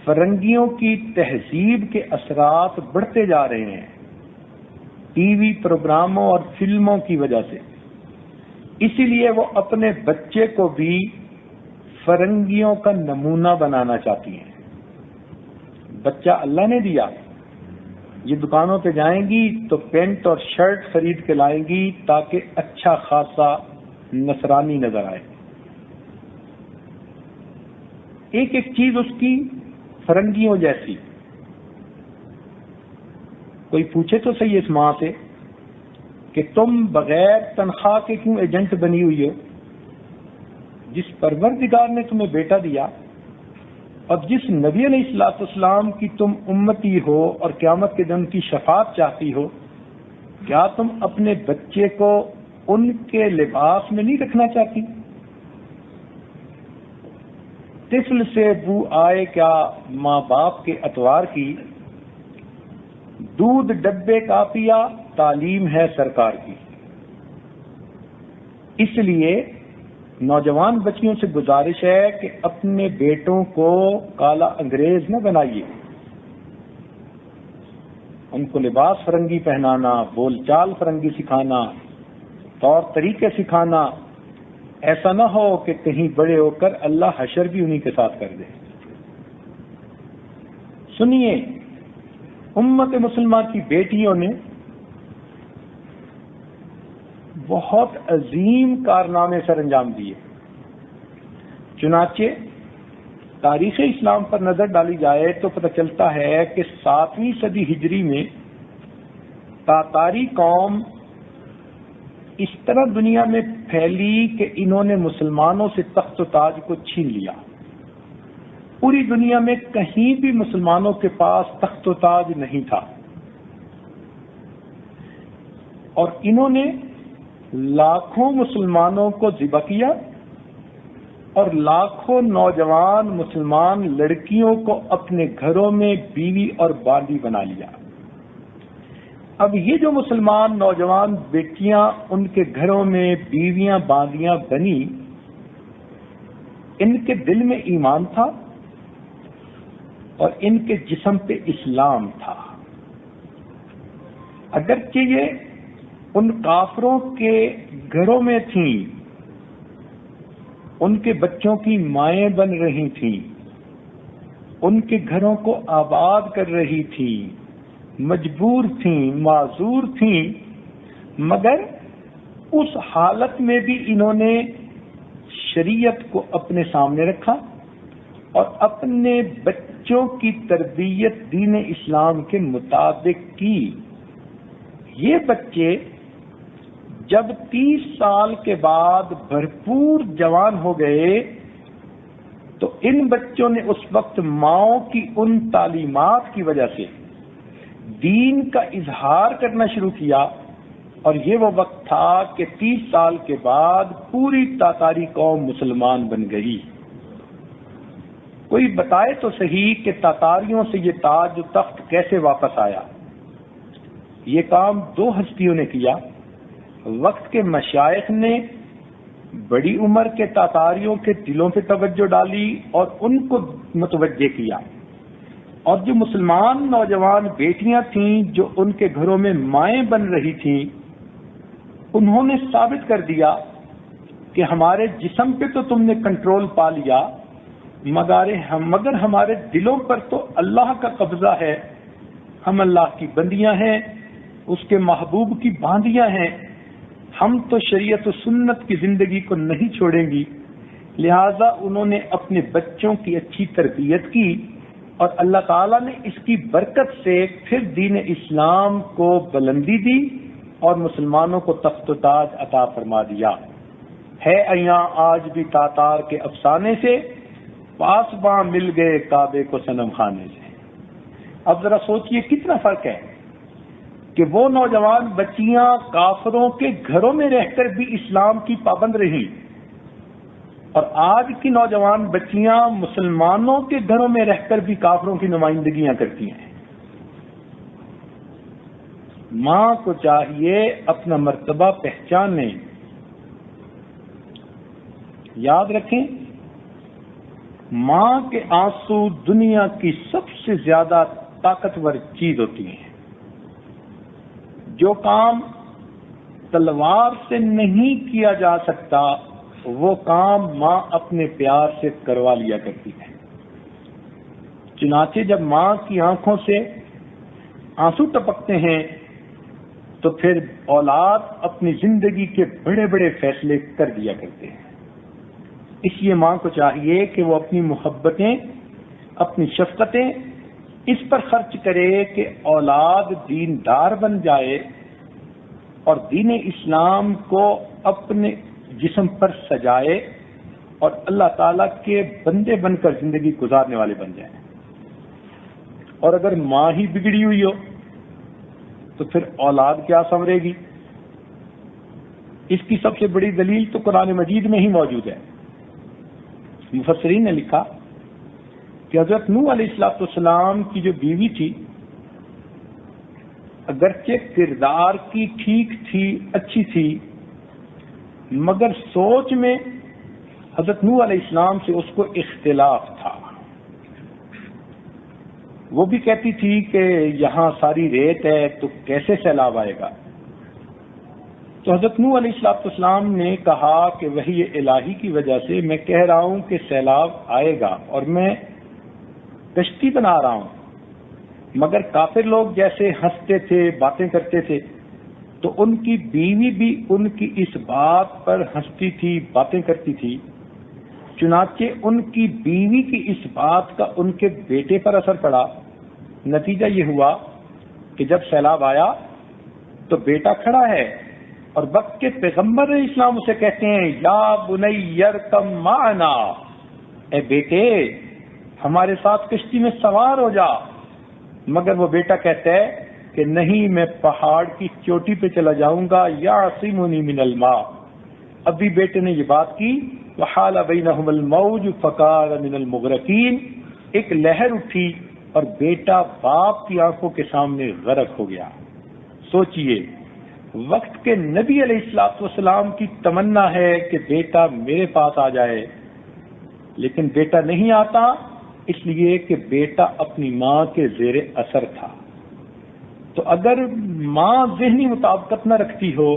فرنگیوں کی تہذیب کے اثرات بڑھتے جا رہے ہیں ٹی وی پروگراموں اور فلموں کی وجہ سے، اسی لیے وہ اپنے بچے کو بھی فرنگیوں کا نمونہ بنانا چاہتی ہیں. بچہ اللہ نے دیا، یہ دکانوں پہ جائیں گی تو پینٹ اور شرٹ خرید کے لائیں گی تاکہ اچھا خاصا نصرانی نظر آئے. ایک ایک چیز اس کی فرنگیوں جیسی. کوئی پوچھے تو صحیح اس ماں سے کہ تم بغیر تنخواہ کے کیوں ایجنٹ بنی ہوئی ہو؟ جس پروردگار نے تمہیں بیٹا دیا اور جس نبی علیہ الصلوۃ والسلام کی تم امتی ہو اور قیامت کے دن کی شفاعت چاہتی ہو، کیا تم اپنے بچے کو ان کے لباس میں نہیں رکھنا چاہتی؟ طفل سے بو آئے کیا ماں باپ کے اتوار کی، دودھ ڈبے کا پیا تعلیم ہے سرکار کی. اس لیے نوجوان بچیوں سے گزارش ہے کہ اپنے بیٹوں کو کالا انگریز نہ بنائیے. ان کو لباس فرنگی پہنانا، بول چال فرنگی سکھانا، طور طریقے سکھانا، ایسا نہ ہو کہ کہیں بڑے ہو کر اللہ حشر بھی انہی کے ساتھ کر دے. سنیے، امت مسلمہ کی بیٹیوں نے بہت عظیم کارنامے سر انجام دیے. چنانچہ تاریخ اسلام پر نظر ڈالی جائے تو پتہ چلتا ہے کہ 7ویں صدی ہجری میں تاتاری قوم اس طرح دنیا میں پھیلی کہ انہوں نے مسلمانوں سے تخت و تاج کو چھین لیا. پوری دنیا میں کہیں بھی مسلمانوں کے پاس تخت و تاج نہیں تھا اور انہوں نے لاکھوں مسلمانوں کو ذبح کیا اور لاکھوں نوجوان مسلمان لڑکیوں کو اپنے گھروں میں بیوی اور باندی بنا لیا. اب یہ جو مسلمان نوجوان بیٹیاں ان کے گھروں میں بیویاں باندیاں بنی، ان کے دل میں ایمان تھا اور ان کے جسم پہ اسلام تھا. اگرچہ یہ ان کافروں کے گھروں میں تھیں، ان کے بچوں کی مائیں بن رہی تھیں، ان کے گھروں کو آباد کر رہی تھیں، مجبور تھیں، معذور تھیں، مگر اس حالت میں بھی انہوں نے شریعت کو اپنے سامنے رکھا اور اپنے بچوں کی تربیت دین اسلام کے مطابق کی. یہ بچے جب 30 سال کے بعد بھرپور جوان ہو گئے تو ان بچوں نے اس وقت ماؤں کی ان تعلیمات کی وجہ سے دین کا اظہار کرنا شروع کیا اور یہ وہ وقت تھا کہ 30 سال کے بعد پوری تاتاری قوم مسلمان بن گئی. کوئی بتائے تو صحیح کہ تاتاریوں سے یہ تاج و تخت کیسے واپس آیا؟ یہ کام 2 ہستیوں نے کیا. وقت کے مشائخ نے بڑی عمر کے تاتاریوں کے دلوں پہ توجہ ڈالی اور ان کو متوجہ کیا، اور جو مسلمان نوجوان بیٹیاں تھیں جو ان کے گھروں میں مائیں بن رہی تھیں، انہوں نے ثابت کر دیا کہ ہمارے جسم پہ تو تم نے کنٹرول پا لیا، مگر ہمارے دلوں پر تو اللہ کا قبضہ ہے. ہم اللہ کی بندیاں ہیں، اس کے محبوب کی باندیاں ہیں. ہم تو شریعت و سنت کی زندگی کو نہیں چھوڑیں گی. لہذا انہوں نے اپنے بچوں کی اچھی تربیت کی اور اللہ تعالیٰ نے اس کی برکت سے پھر دین اسلام کو بلندی دی اور مسلمانوں کو تخت و تاج عطا فرما دیا ہے۔ ایاں آج بھی تاتار کے افسانے سے پاسباں مل گئے کعبے کو صنم خانے سے۔ اب ذرا سوچئے کتنا فرق ہے کہ وہ نوجوان بچیاں کافروں کے گھروں میں رہ کر بھی اسلام کی پابند رہی، اور آج کی نوجوان بچیاں مسلمانوں کے گھروں میں رہ کر بھی کافروں کی نمائندگیاں کرتی ہیں۔ ماں کو چاہیے اپنا مرتبہ پہچانیں، یاد رکھیں ماں کے آنسو دنیا کی سب سے زیادہ طاقتور چیز ہوتی ہیں۔ جو کام تلوار سے نہیں کیا جا سکتا وہ کام ماں اپنے پیار سے کروا لیا کرتی ہے۔ چنانچہ جب ماں کی آنکھوں سے آنسو ٹپکتے ہیں تو پھر اولاد اپنی زندگی کے بڑے بڑے فیصلے کر دیا کرتے ہیں۔ اس لیے ماں کو چاہیے کہ وہ اپنی محبتیں، اپنی شفقتیں اس پر خرچ کرے کہ اولاد دیندار بن جائے اور دین اسلام کو اپنے جسم پر سجائے اور اللہ تعالیٰ کے بندے بن کر زندگی گزارنے والے بن جائیں۔ اور اگر ماں ہی بگڑی ہوئی ہو تو پھر اولاد کیا سنورے گی؟ اس کی سب سے بڑی دلیل تو قرآن مجید میں ہی موجود ہے۔ مفسرین نے لکھا کہ حضرت نوح علیہ السلام کی جو بیوی تھی اگرچہ کردار کی ٹھیک تھی، اچھی تھی، مگر سوچ میں حضرت نوح علیہ السلام سے اس کو اختلاف تھا۔ وہ بھی کہتی تھی کہ یہاں ساری ریت ہے تو کیسے سیلاب آئے گا؟ تو حضرت نوح علیہ السلام نے کہا کہ وحی الہی کی وجہ سے میں کہہ رہا ہوں کہ سیلاب آئے گا اور میں کشتی بنا رہا ہوں، مگر کافر لوگ جیسے ہنستے تھے، باتیں کرتے تھے، تو ان کی بیوی بھی ان کی اس بات پر ہنستی تھی، باتیں کرتی تھی۔ چنانچہ ان کی بیوی کی اس بات کا ان کے بیٹے پر اثر پڑا۔ نتیجہ یہ ہوا کہ جب سیلاب آیا تو بیٹا کھڑا ہے اور وقت کے پیغمبر اسلام اسے کہتے ہیں یا بنی ارکب معنا، اے بیٹے ہمارے ساتھ کشتی میں سوار ہو جا، مگر وہ بیٹا کہتا ہے کہ نہیں، میں پہاڑ کی چوٹی پہ چلا جاؤں گا، یعصمنی من الماء۔ ابھی بیٹے نے یہ بات کی، وحال بینہم الموج فکان من المغرقین، ایک لہر اٹھی اور بیٹا باپ کی آنکھوں کے سامنے غرق ہو گیا۔ سوچئے وقت کے نبی علیہ السلام کی تمنا ہے کہ بیٹا میرے پاس آ جائے، لیکن بیٹا نہیں آتا، اس لیے کہ بیٹا اپنی ماں کے زیر اثر تھا۔ تو اگر ماں ذہنی مطابقت نہ رکھتی ہو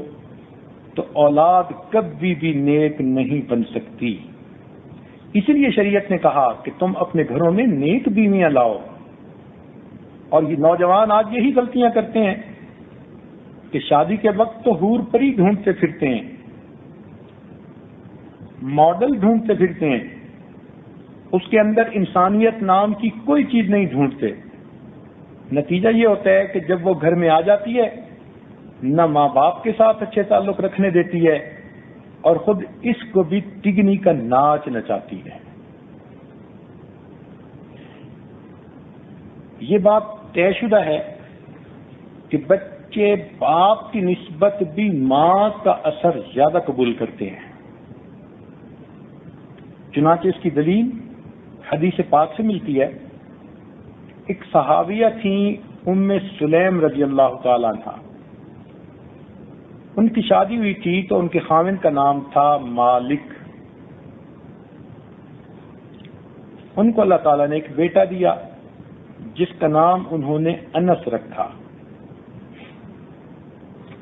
تو اولاد کبھی بھی نیک نہیں بن سکتی۔ اسی لیے شریعت نے کہا کہ تم اپنے گھروں میں نیک بیویاں لاؤ۔ اور یہ نوجوان آج یہی غلطیاں کرتے ہیں کہ شادی کے وقت تو حور پری ڈھونڈتے پھرتے ہیں، ماڈل ڈھونڈتے پھرتے ہیں، اس کے اندر انسانیت نام کی کوئی چیز نہیں ڈھونڈتے۔ نتیجہ یہ ہوتا ہے کہ جب وہ گھر میں آ جاتی ہے نہ ماں باپ کے ساتھ اچھے تعلق رکھنے دیتی ہے اور خود اس کو بھی ٹگنی کا ناچ نچاتی ہے۔ یہ بات طے شدہ ہے کہ بچے باپ کی نسبت بھی ماں کا اثر زیادہ قبول کرتے ہیں۔ چنانچہ اس کی دلیل حدیث پاک سے ملتی ہے۔ ایک صحابیہ تھیں ام سلیم رضی اللہ تعالی عنہ، ان کی شادی ہوئی تھی تو ان کے خاوند کا نام تھا مالک۔ ان کو اللہ تعالیٰ نے ایک بیٹا دیا جس کا نام انہوں نے انس رکھا۔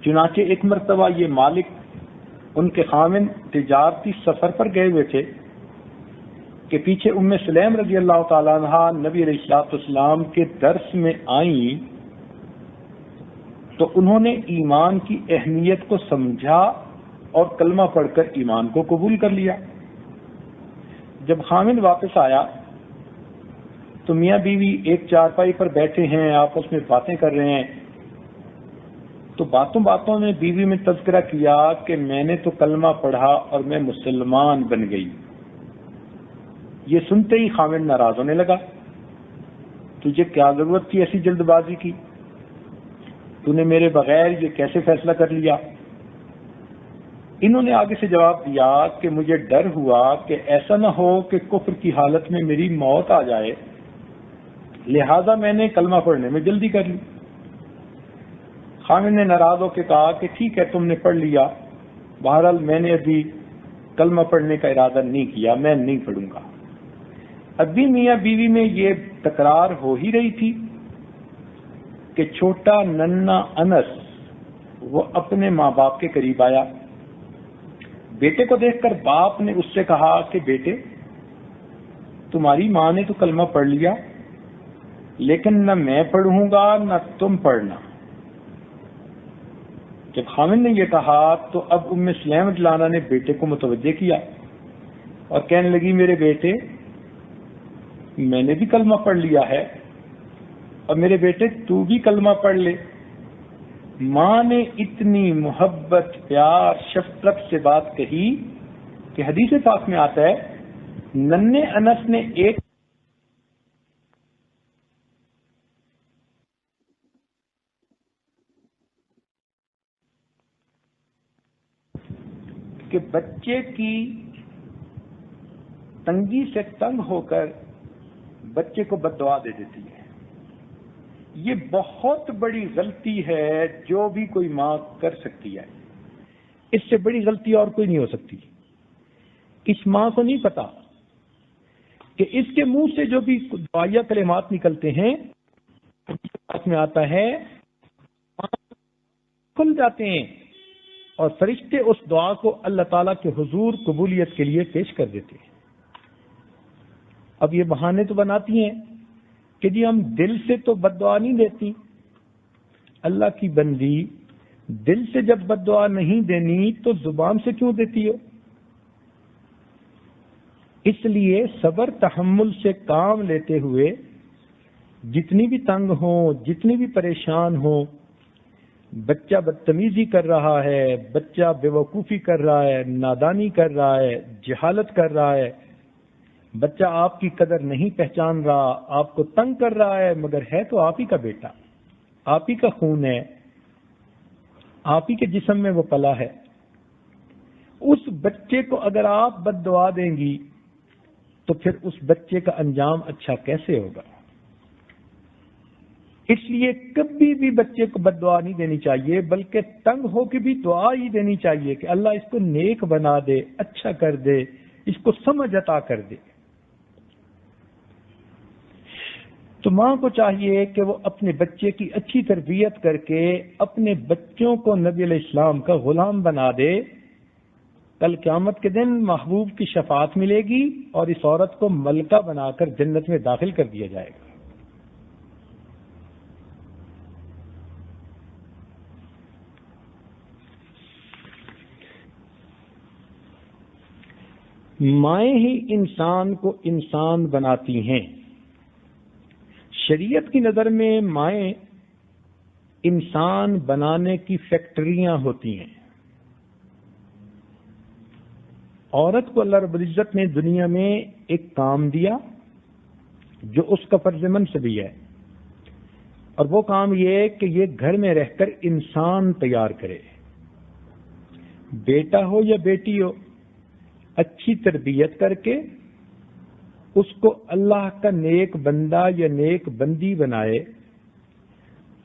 چنانچہ ایک مرتبہ یہ مالک ان کے خاوند تجارتی سفر پر گئے ہوئے تھے کہ پیچھے ام سلیم رضی اللہ تعالیٰ عنہ نبی علیہ السلام کے درس میں آئیں تو انہوں نے ایمان کی اہمیت کو سمجھا اور کلمہ پڑھ کر ایمان کو قبول کر لیا۔ جب خامد واپس آیا تو میاں بیوی ایک چارپائی پر بیٹھے ہیں، آپس میں باتیں کر رہے ہیں، تو باتوں باتوں میں بیوی میں تذکرہ کیا کہ میں نے تو کلمہ پڑھا اور میں مسلمان بن گئی۔ یہ سنتے ہی خامد ناراض ہونے لگا، تجھے کیا ضرورت تھی ایسی جلد بازی کی، تو نے میرے بغیر یہ کیسے فیصلہ کر لیا؟ انہوں نے آگے سے جواب دیا کہ مجھے ڈر ہوا کہ ایسا نہ ہو کہ کفر کی حالت میں میری موت آ جائے، لہذا میں نے کلمہ پڑھنے میں جلدی کر لی۔ خامد نے ناراض ہو کے کہا کہ ٹھیک ہے تم نے پڑھ لیا، بہرحال میں نے ابھی کلمہ پڑھنے کا ارادہ نہیں کیا، میں نہیں پڑھوں گا۔ ابھی میاں بیوی میں یہ تکرار ہو ہی رہی تھی کہ چھوٹا ننا انس وہ اپنے ماں باپ کے قریب آیا۔ بیٹے کو دیکھ کر باپ نے اس سے کہا کہ بیٹے، تمہاری ماں نے تو کلمہ پڑھ لیا، لیکن نہ میں پڑھوں گا نہ تم پڑھنا۔ جب خامد نے یہ کہا تو اب ام سلیم جلانہ نے بیٹے کو متوجہ کیا اور کہنے لگی میرے بیٹے، میں نے بھی کلمہ پڑھ لیا ہے، اور میرے بیٹے تو بھی کلمہ پڑھ لے۔ ماں نے اتنی محبت، پیار، شفقت سے بات کہی کہ حدیث پاک میں آتا ہے ننھے انس نے ایک کہ بچے کی تنگی سے تنگ ہو کر بچے کو بد دعا دے دیتی ہے۔ یہ بہت بڑی غلطی ہے جو بھی کوئی ماں کر سکتی ہے، اس سے بڑی غلطی اور کوئی نہیں ہو سکتی۔ اس ماں کو نہیں پتا کہ اس کے منہ سے جو بھی دعائیہ کلمات نکلتے ہیں اس میں آتا ہے کھل جاتے ہیں اور فرشتے اس دعا کو اللہ تعالیٰ کے حضور قبولیت کے لیے پیش کر دیتے ہیں۔ اب یہ بہانے تو بناتی ہیں کہ جی ہم دل سے تو بد دعا نہیں دیتی۔ اللہ کی بندی، دل سے جب بد دعا نہیں دینی تو زبان سے کیوں دیتی ہو؟ اس لیے صبر تحمل سے کام لیتے ہوئے جتنی بھی تنگ ہوں، جتنی بھی پریشان ہوں، بچہ بدتمیزی کر رہا ہے، بچہ بے وقوفی کر رہا ہے، نادانی کر رہا ہے، جہالت کر رہا ہے، بچہ آپ کی قدر نہیں پہچان رہا، آپ کو تنگ کر رہا ہے، مگر ہے تو آپ ہی کا بیٹا، آپ ہی کا خون ہے، آپ ہی کے جسم میں وہ پلا ہے۔ اس بچے کو اگر آپ بد دعا دیں گی تو پھر اس بچے کا انجام اچھا کیسے ہوگا؟ اس لیے کبھی بھی بچے کو بد دعا نہیں دینی چاہیے، بلکہ تنگ ہو کے بھی دعا ہی دینی چاہیے کہ اللہ اس کو نیک بنا دے، اچھا کر دے، اس کو سمجھ عطا کر دے۔ تو ماں کو چاہیے کہ وہ اپنے بچے کی اچھی تربیت کر کے اپنے بچوں کو نبی علیہ السلام کا غلام بنا دے۔ کل قیامت کے دن محبوب کی شفاعت ملے گی اور اس عورت کو ملکہ بنا کر جنت میں داخل کر دیا جائے گا۔ مائیں ہی انسان کو انسان بناتی ہیں۔ شریعت کی نظر میں مائیں انسان بنانے کی فیکٹریاں ہوتی ہیں۔ عورت کو اللہ رب العزت نے دنیا میں ایک کام دیا جو اس کا فرض منصبی ہے، اور وہ کام یہ ہے کہ یہ گھر میں رہ کر انسان تیار کرے، بیٹا ہو یا بیٹی ہو، اچھی تربیت کر کے اس کو اللہ کا نیک بندہ یا نیک بندی بنائے۔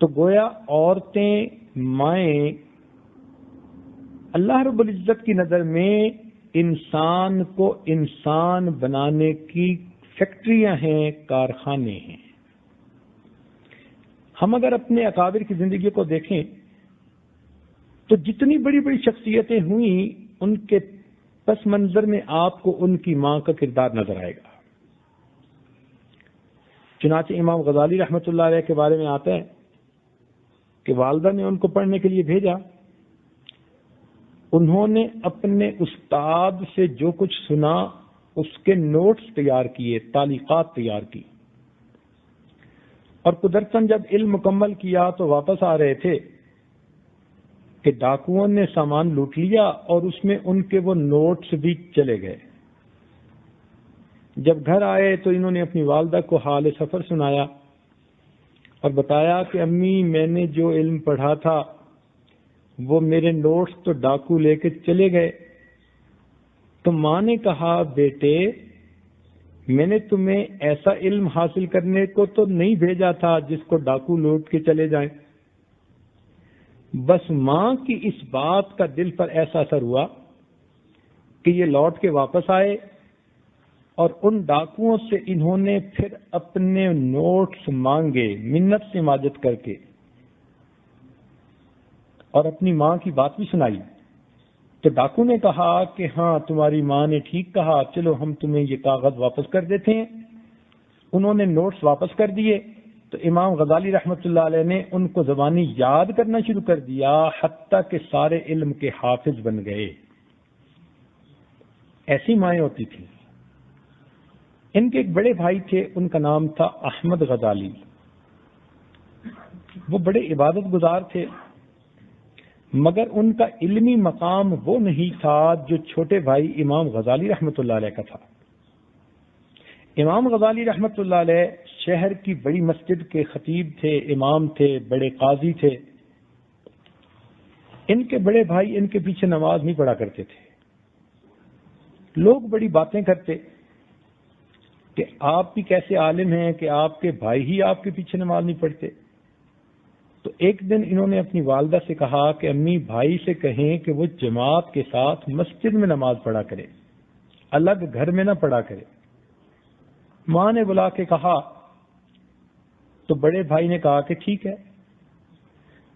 تو گویا عورتیں، مائیں اللہ رب العزت کی نظر میں انسان کو انسان بنانے کی فیکٹریاں ہیں، کارخانے ہیں۔ ہم اگر اپنے اکابر کی زندگی کو دیکھیں تو جتنی بڑی بڑی شخصیتیں ہوئیں ان کے پس منظر میں آپ کو ان کی ماں کا کردار نظر آئے گا۔ چنانچہ امام غزالی رحمۃ اللہ علیہ کے بارے میں آتا ہے کہ والدہ نے ان کو پڑھنے کے لیے بھیجا، انہوں نے اپنے استاد سے جو کچھ سنا اس کے نوٹس تیار کیے، تعلیقات تیار کی، اور قدرتاً جب علم مکمل کیا تو واپس آ رہے تھے کہ ڈاکوؤں نے سامان لوٹ لیا اور اس میں ان کے وہ نوٹس بھی چلے گئے۔ جب گھر آئے تو انہوں نے اپنی والدہ کو حال سفر سنایا اور بتایا کہ امی، میں نے جو علم پڑھا تھا وہ میرے نوٹس تو ڈاکو لے کے چلے گئے۔ تو ماں نے کہا، بیٹے میں نے تمہیں ایسا علم حاصل کرنے کو تو نہیں بھیجا تھا جس کو ڈاکو لوٹ کے چلے جائیں۔ بس ماں کی اس بات کا دل پر ایسا اثر ہوا کہ یہ لوٹ کے واپس آئے اور ان ڈاکوؤں سے انہوں نے پھر اپنے نوٹس مانگے منت سے ماجت کر کے، اور اپنی ماں کی بات بھی سنائی۔ تو ڈاکو نے کہا کہ ہاں تمہاری ماں نے ٹھیک کہا، چلو ہم تمہیں یہ کاغذ واپس کر دیتے ہیں۔ انہوں نے نوٹس واپس کر دیے تو امام غزالی رحمۃ اللہ علیہ نے ان کو زبانی یاد کرنا شروع کر دیا، حتیٰ کہ سارے علم کے حافظ بن گئے۔ ایسی مائیں ہوتی تھیں۔ ان کے ایک بڑے بھائی تھے، ان کا نام تھا احمد غزالی۔ وہ بڑے عبادت گزار تھے، مگر ان کا علمی مقام وہ نہیں تھا جو چھوٹے بھائی امام غزالی رحمۃ اللہ علیہ کا تھا۔ امام غزالی رحمۃ اللہ علیہ شہر کی بڑی مسجد کے خطیب تھے، امام تھے، بڑے قاضی تھے۔ ان کے بڑے بھائی ان کے پیچھے نماز نہیں پڑھا کرتے تھے۔ لوگ بڑی باتیں کرتے کہ آپ بھی کیسے عالم ہیں کہ آپ کے بھائی ہی آپ کے پیچھے نماز نہیں پڑھتے۔ تو ایک دن انہوں نے اپنی والدہ سے کہا کہ امی، بھائی سے کہیں کہ وہ جماعت کے ساتھ مسجد میں نماز پڑھا کرے، الگ گھر میں نہ پڑھا کرے۔ ماں نے بلا کے کہا تو بڑے بھائی نے کہا کہ ٹھیک ہے۔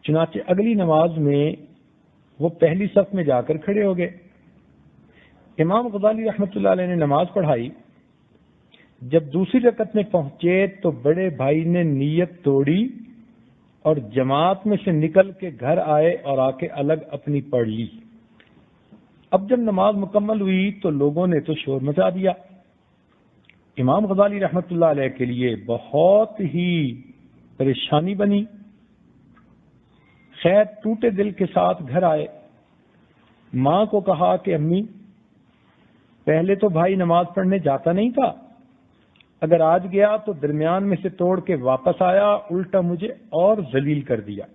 چنانچہ اگلی نماز میں وہ پہلی صف میں جا کر کھڑے ہو گئے۔ امام غزالی رحمۃ اللہ علیہ نے نماز پڑھائی۔ جب دوسری رکعت میں پہنچے تو بڑے بھائی نے نیت توڑی اور جماعت میں سے نکل کے گھر آئے اور آ کے الگ اپنی پڑھ لی۔ اب جب نماز مکمل ہوئی تو لوگوں نے تو شور مچا دیا۔ امام غزالی رحمۃ اللہ علیہ کے لیے بہت ہی پریشانی بنی۔ خیر ٹوٹے دل کے ساتھ گھر آئے، ماں کو کہا کہ امی، پہلے تو بھائی نماز پڑھنے جاتا نہیں تھا، اگر آج گیا تو درمیان میں سے توڑ کے واپس آیا، الٹا مجھے اور ذلیل کر دیا۔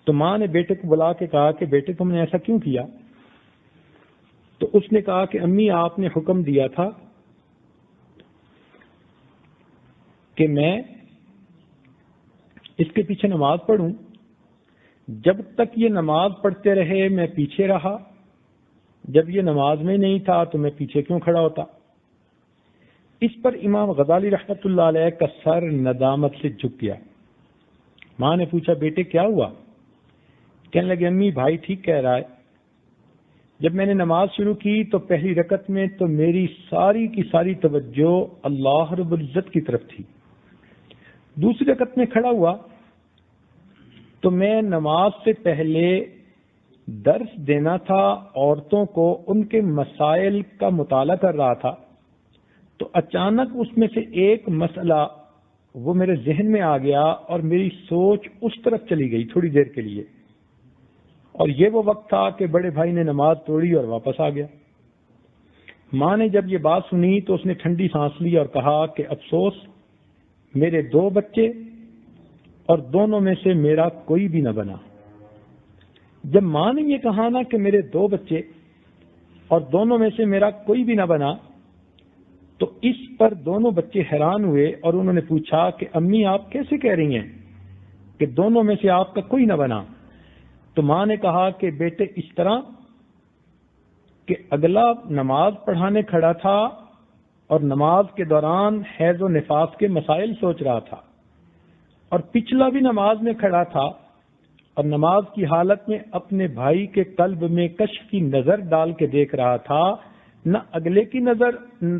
تو ماں نے بیٹے کو بلا کے کہا کہ بیٹے تم نے ایسا کیوں کیا؟ تو اس نے کہا کہ امی، آپ نے حکم دیا تھا کہ میں اس کے پیچھے نماز پڑھوں، جب تک یہ نماز پڑھتے رہے میں پیچھے رہا، جب یہ نماز میں نہیں تھا تو میں پیچھے کیوں کھڑا ہوتا؟ اس پر امام غزالی رحمۃ اللہ علیہ کا سر ندامت سے جھک گیا۔ ماں نے پوچھا بیٹے کیا ہوا؟ کہنے لگے امی، بھائی ٹھیک کہہ رہا ہے، جب میں نے نماز شروع کی تو پہلی رکعت میں تو میری ساری کی ساری توجہ اللہ رب العزت کی طرف تھی۔ دوسری رکعت میں کھڑا ہوا تو میں نماز سے پہلے درس دینا تھا، عورتوں کو ان کے مسائل کا مطالعہ کر رہا تھا، تو اچانک اس میں سے ایک مسئلہ وہ میرے ذہن میں آ گیا اور میری سوچ اس طرف چلی گئی تھوڑی دیر کے لیے، اور یہ وہ وقت تھا کہ بڑے بھائی نے نماز توڑی اور واپس آ گیا۔ ماں نے جب یہ بات سنی تو اس نے ٹھنڈی سانس لی اور کہا کہ افسوس، میرے 2 بچے اور دونوں میں سے میرا کوئی بھی نہ بنا۔ جب ماں نے یہ کہا نا کہ میرے 2 بچے اور دونوں میں سے میرا کوئی بھی نہ بنا، تو اس پر دونوں بچے حیران ہوئے اور انہوں نے پوچھا کہ امی آپ کیسے کہہ رہی ہیں کہ دونوں میں سے آپ کا کوئی نہ بنا؟ تو ماں نے کہا کہ بیٹے اس طرح کہ اگلا نماز پڑھانے کھڑا تھا اور نماز کے دوران حیض و نفاس کے مسائل سوچ رہا تھا، اور پچھلا بھی نماز میں کھڑا تھا اور نماز کی حالت میں اپنے بھائی کے قلب میں کشف کی نظر ڈال کے دیکھ رہا تھا۔ نہ اگلے کی نظر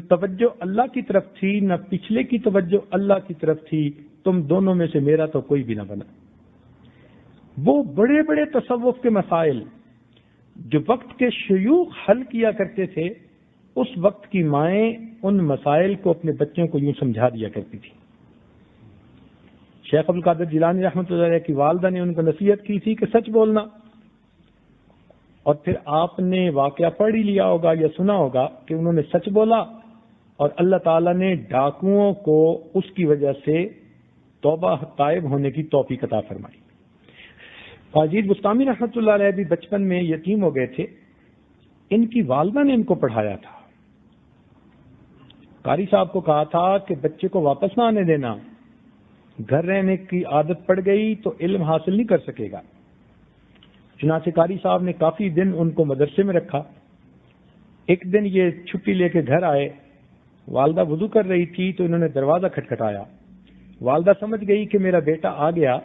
توجہ اللہ کی طرف تھی، نہ پچھلے کی توجہ اللہ کی طرف تھی، تم دونوں میں سے میرا تو کوئی بھی نہ بنا۔ وہ بڑے بڑے تصوف کے مسائل جو وقت کے شیوخ حل کیا کرتے تھے، اس وقت کی مائیں ان مسائل کو اپنے بچوں کو یوں سمجھا دیا کرتی تھی. شیخ عبد القادر جیلانی رحمۃ اللہ علیہ کی والدہ نے ان کو نصیحت کی تھی کہ سچ بولنا. اور پھر آپ نے واقعہ پڑھ ہی لیا ہوگا یا سنا ہوگا کہ انہوں نے سچ بولا اور اللہ تعالیٰ نے ڈاکوؤں کو اس کی وجہ سے توبہ تائب ہونے کی توفیق عطا فرمائی. فاضل بستامی رحمۃ اللہ علیہ بھی بچپن میں یتیم ہو گئے تھے. ان کی والدہ نے ان کو پڑھایا تھا. قاری صاحب کو کہا تھا کہ بچے کو واپس نہ آنے دینا، گھر رہنے کی عادت پڑ گئی تو علم حاصل نہیں کر سکے گا. چنانچہ قاری صاحب نے کافی دن ان کو مدرسے میں رکھا. ایک دن یہ چھٹی لے کے گھر آئے. والدہ وضو کر رہی تھی تو انہوں نے دروازہ کھٹکھٹایا. والدہ سمجھ گئی کہ میرا بیٹا آ گیا،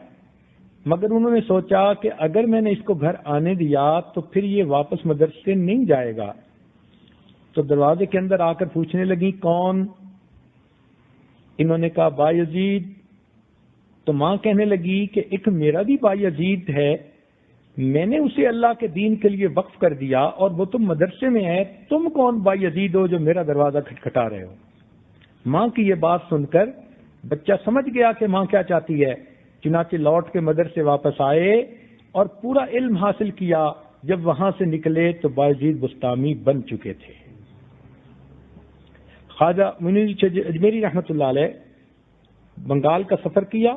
مگر انہوں نے سوچا کہ اگر میں نے اس کو گھر آنے دیا تو پھر یہ واپس مدرسے نہیں جائے گا. تو دروازے کے اندر آ کر پوچھنے لگی کون؟ انہوں نے کہا با یزید. تو ماں کہنے لگی کہ ایک میرا بھی با یزید ہے، میں نے اسے اللہ کے دین کے لیے وقف کر دیا اور وہ تم مدرسے میں ہے، تم کون با یزید ہو جو میرا دروازہ کھٹکھٹا رہے ہو؟ ماں کی یہ بات سن کر بچہ سمجھ گیا کہ ماں کیا چاہتی ہے. چنانچہ لوٹ کے مدرسے واپس آئے اور پورا علم حاصل کیا. جب وہاں سے نکلے تو با یزید بستامی بن چکے تھے. خواجہ منیر اجمیری رحمۃ اللہ علیہ بنگال کا سفر کیا.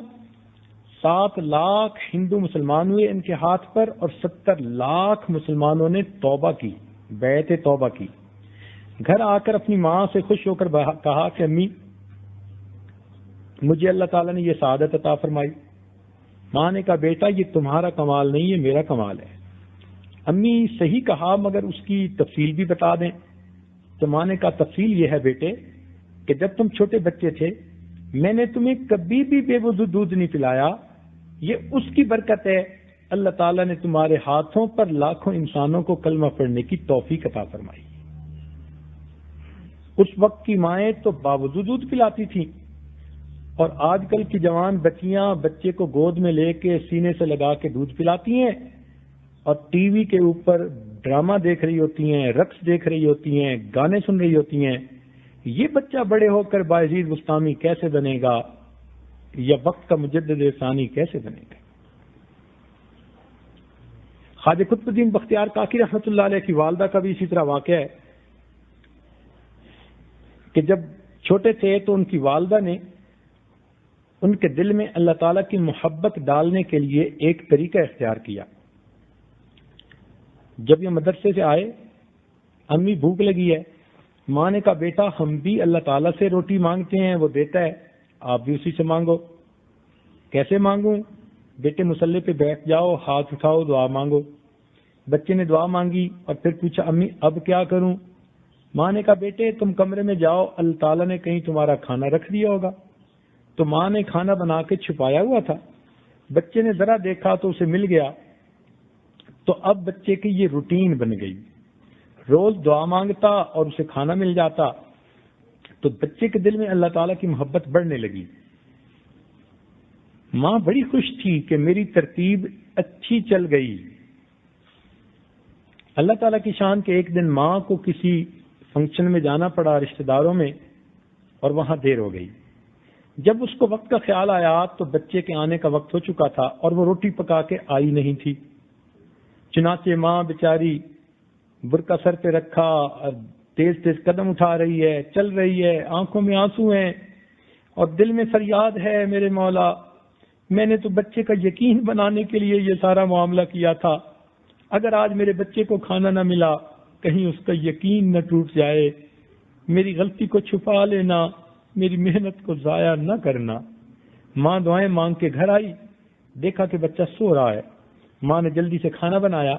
7 لاکھ ہندو مسلمان ہوئے ان کے ہاتھ پر اور 70 لاکھ مسلمانوں نے توبہ کی، بیعت توبہ کی. گھر آ کر اپنی ماں سے خوش ہو کر کہا کہ امی مجھے اللہ تعالیٰ نے یہ سعادت عطا فرمائی. ماں نے کہا بیٹا یہ تمہارا کمال نہیں، یہ میرا کمال ہے. امی صحیح کہا مگر اس کی تفصیل بھی بتا دیں. تو ماں نے کہا تفصیل یہ ہے بیٹے کہ جب تم چھوٹے بچے تھے میں نے تمہیں کبھی بھی بے وضو دودھ نہیں پلایا. یہ اس کی برکت ہے، اللہ تعالیٰ نے تمہارے ہاتھوں پر لاکھوں انسانوں کو کلمہ پڑھنے کی توفیق عطا فرمائی. اس وقت کی مائیں تو باوضو دودھ پلاتی تھیں اور آج کل کی جوان بچیاں بچے کو گود میں لے کے سینے سے لگا کے دودھ پلاتی ہیں اور ٹی وی کے اوپر ڈرامہ دیکھ رہی ہوتی ہیں، رقص دیکھ رہی ہوتی ہیں، گانے سن رہی ہوتی ہیں. یہ بچہ بڑے ہو کر باعزیز بستامی کیسے بنے گا یا وقت کا مجدد ثانی کیسے بنے گا؟ خواجہ قطب الدین بختیار کاکی رحمۃ اللہ علیہ کی والدہ کا بھی اسی طرح واقعہ ہے کہ جب چھوٹے تھے تو ان کی والدہ نے ان کے دل میں اللہ تعالیٰ کی محبت ڈالنے کے لیے ایک طریقہ اختیار کیا. جب یہ مدرسے سے آئے امی بھوک لگی ہے. ماں نے کہا بیٹا ہم بھی اللہ تعالیٰ سے روٹی مانگتے ہیں، وہ دیتا ہے، آپ بھی اسی سے مانگو. کیسے مانگوں؟ بیٹے مصلی پہ بیٹھ جاؤ، ہاتھ اٹھاؤ، دعا مانگو. بچے نے دعا مانگی اور پھر پوچھا امی اب کیا کروں؟ ماں نے کہا بیٹے تم کمرے میں جاؤ، اللہ تعالیٰ نے کہیں تمہارا کھانا رکھ دیا ہوگا. تو ماں نے کھانا بنا کے چھپایا ہوا تھا. بچے نے ذرا دیکھا تو اسے مل گیا. تو اب بچے کی یہ روٹین بن گئی، روز دعا مانگتا اور اسے کھانا مل جاتا. تو بچے کے دل میں اللہ تعالیٰ کی محبت بڑھنے لگی. ماں بڑی خوش تھی کہ میری ترتیب اچھی چل گئی. اللہ تعالیٰ کی شان کہ ایک دن ماں کو کسی فنکشن میں جانا پڑا رشتہ داروں میں اور وہاں دیر ہو گئی. جب اس کو وقت کا خیال آیا تو بچے کے آنے کا وقت ہو چکا تھا اور وہ روٹی پکا کے آئی نہیں تھی. چنانچہ ماں بیچاری برقع سر پہ رکھا، تیز تیز قدم اٹھا رہی ہے، چل رہی ہے، آنکھوں میں آنسو ہیں اور دل میں فریاد ہے میرے مولا میں نے تو بچے کا یقین بنانے کے لیے یہ سارا معاملہ کیا تھا. اگر آج میرے بچے کو کھانا نہ ملا کہیں اس کا یقین نہ ٹوٹ جائے. میری غلطی کو چھپا لینا، میری محنت کو ضائع نہ کرنا. ماں دعائیں مانگ کے گھر آئی، دیکھا کہ بچہ سو رہا ہے. ماں نے جلدی سے کھانا بنایا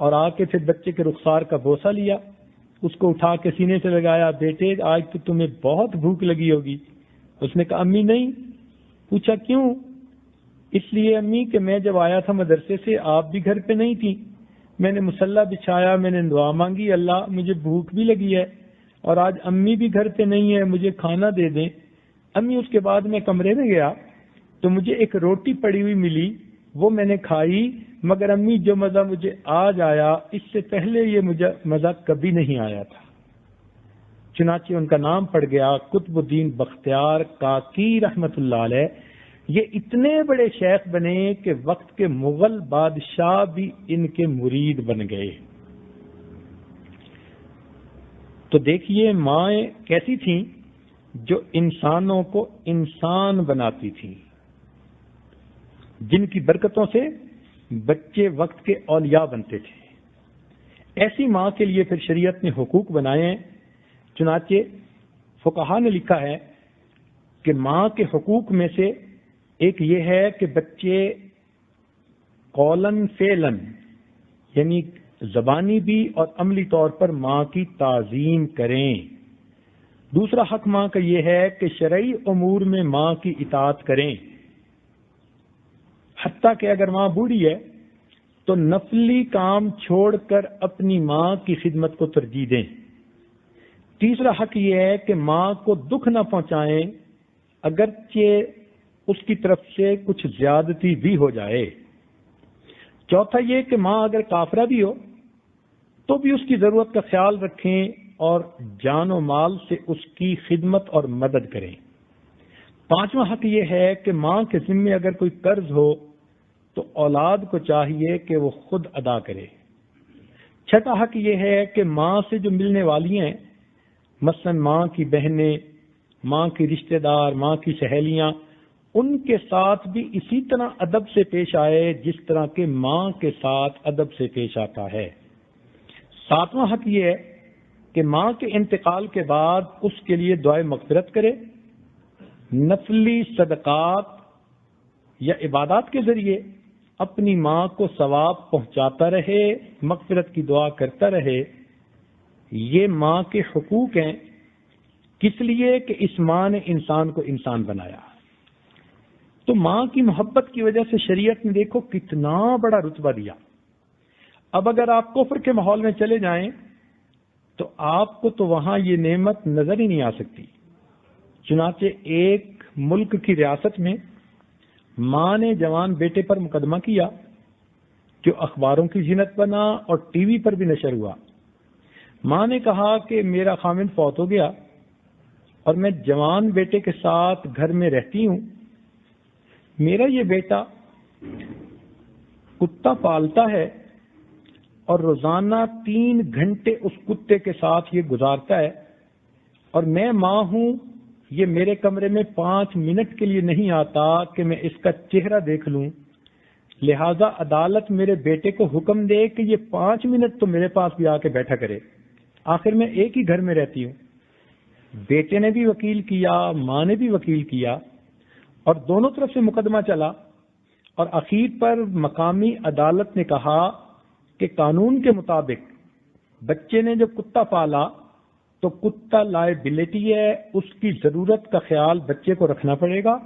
اور آ کے پھر بچے کے رخسار کا بوسہ لیا، اس کو اٹھا کے سینے سے لگایا. بیٹے آج تو تمہیں بہت بھوک لگی ہوگی. اس نے کہا امی نہیں. پوچھا کیوں؟ اس لیے امی کہ میں جب آیا تھا مدرسے سے آپ بھی گھر پہ نہیں تھی. میں نے مصلی بچھایا، میں نے دعا مانگی اللہ مجھے بھوک بھی لگی ہے اور آج امی بھی گھر پہ نہیں ہے، مجھے کھانا دے دیں. امی اس کے بعد میں کمرے میں گیا تو مجھے ایک روٹی پڑی ہوئی ملی، وہ میں نے کھائی. مگر امی جو مزہ مجھے آج آیا اس سے پہلے یہ مجھے مزہ کبھی نہیں آیا تھا. چنانچہ ان کا نام پڑ گیا قطب الدین بختیار کاکی رحمت اللہ علیہ. یہ اتنے بڑے شیخ بنے کہ وقت کے مغل بادشاہ بھی ان کے مرید بن گئے. تو دیکھیے مائیں کیسی تھیں جو انسانوں کو انسان بناتی تھیں، جن کی برکتوں سے بچے وقت کے اولیاء بنتے تھے. ایسی ماں کے لیے پھر شریعت نے حقوق بنائے ہیں. چنانچہ فقہا نے لکھا ہے کہ ماں کے حقوق میں سے ایک یہ ہے کہ بچے قولاً فعلاً یعنی زبانی بھی اور عملی طور پر ماں کی تعظیم کریں. دوسرا حق ماں کا یہ ہے کہ شرعی امور میں ماں کی اطاعت کریں، حتیٰ کہ اگر ماں بوڑھی ہے تو نفلی کام چھوڑ کر اپنی ماں کی خدمت کو ترجیح دیں. تیسرا حق یہ ہے کہ ماں کو دکھ نہ پہنچائیں اگرچہ اس کی طرف سے کچھ زیادتی بھی ہو جائے. چوتھا یہ کہ ماں اگر کافرہ بھی ہو تو بھی اس کی ضرورت کا خیال رکھیں اور جان و مال سے اس کی خدمت اور مدد کریں. پانچواں حق یہ ہے کہ ماں کے ذمے اگر کوئی قرض ہو تو اولاد کو چاہیے کہ وہ خود ادا کرے. چھٹا حق یہ ہے کہ ماں سے جو ملنے والی ہیں مثلا ماں کی بہنیں، ماں کی رشتہ دار، ماں کی سہیلیاں، ان کے ساتھ بھی اسی طرح ادب سے پیش آئے جس طرح کہ ماں کے ساتھ ادب سے پیش آتا ہے. ساتواں حق یہ ہے کہ ماں کے انتقال کے بعد اس کے لیے دعائے مغفرت کرے، نفلی صدقات یا عبادات کے ذریعے اپنی ماں کو ثواب پہنچاتا رہے، مغفرت کی دعا کرتا رہے. یہ ماں کے حقوق ہیں. کس لیے کہ اس ماں نے انسان کو انسان بنایا. تو ماں کی محبت کی وجہ سے شریعت نے دیکھو کتنا بڑا رتبہ دیا. اب اگر آپ کفر کے ماحول میں چلے جائیں تو آپ کو تو وہاں یہ نعمت نظر ہی نہیں آ سکتی. چنانچہ ایک ملک کی ریاست میں ماں نے جوان بیٹے پر مقدمہ کیا جو اخباروں کی زینت بنا اور ٹی وی پر بھی نشر ہوا. ماں نے کہا کہ میرا خامند فوت ہو گیا اور میں جوان بیٹے کے ساتھ گھر میں رہتی ہوں. میرا یہ بیٹا کتا پالتا ہے اور روزانہ 3 گھنٹے اس کتے کے ساتھ یہ گزارتا ہے، اور میں ماں ہوں، یہ میرے کمرے میں 5 منٹ کے لیے نہیں آتا کہ میں اس کا چہرہ دیکھ لوں. لہذا عدالت میرے بیٹے کو حکم دے کہ یہ 5 منٹ تو میرے پاس بھی آ کے بیٹھا کرے. آخر میں ایک ہی گھر میں رہتی ہوں. بیٹے نے بھی وکیل کیا، ماں نے بھی وکیل کیا، اور دونوں طرف سے مقدمہ چلا، اور اخیر پر مقامی عدالت نے کہا کہ قانون کے مطابق بچے نے جو کتا پالا تو کتا لائبلٹی ہے، اس کی ضرورت کا خیال بچے کو رکھنا پڑے گا.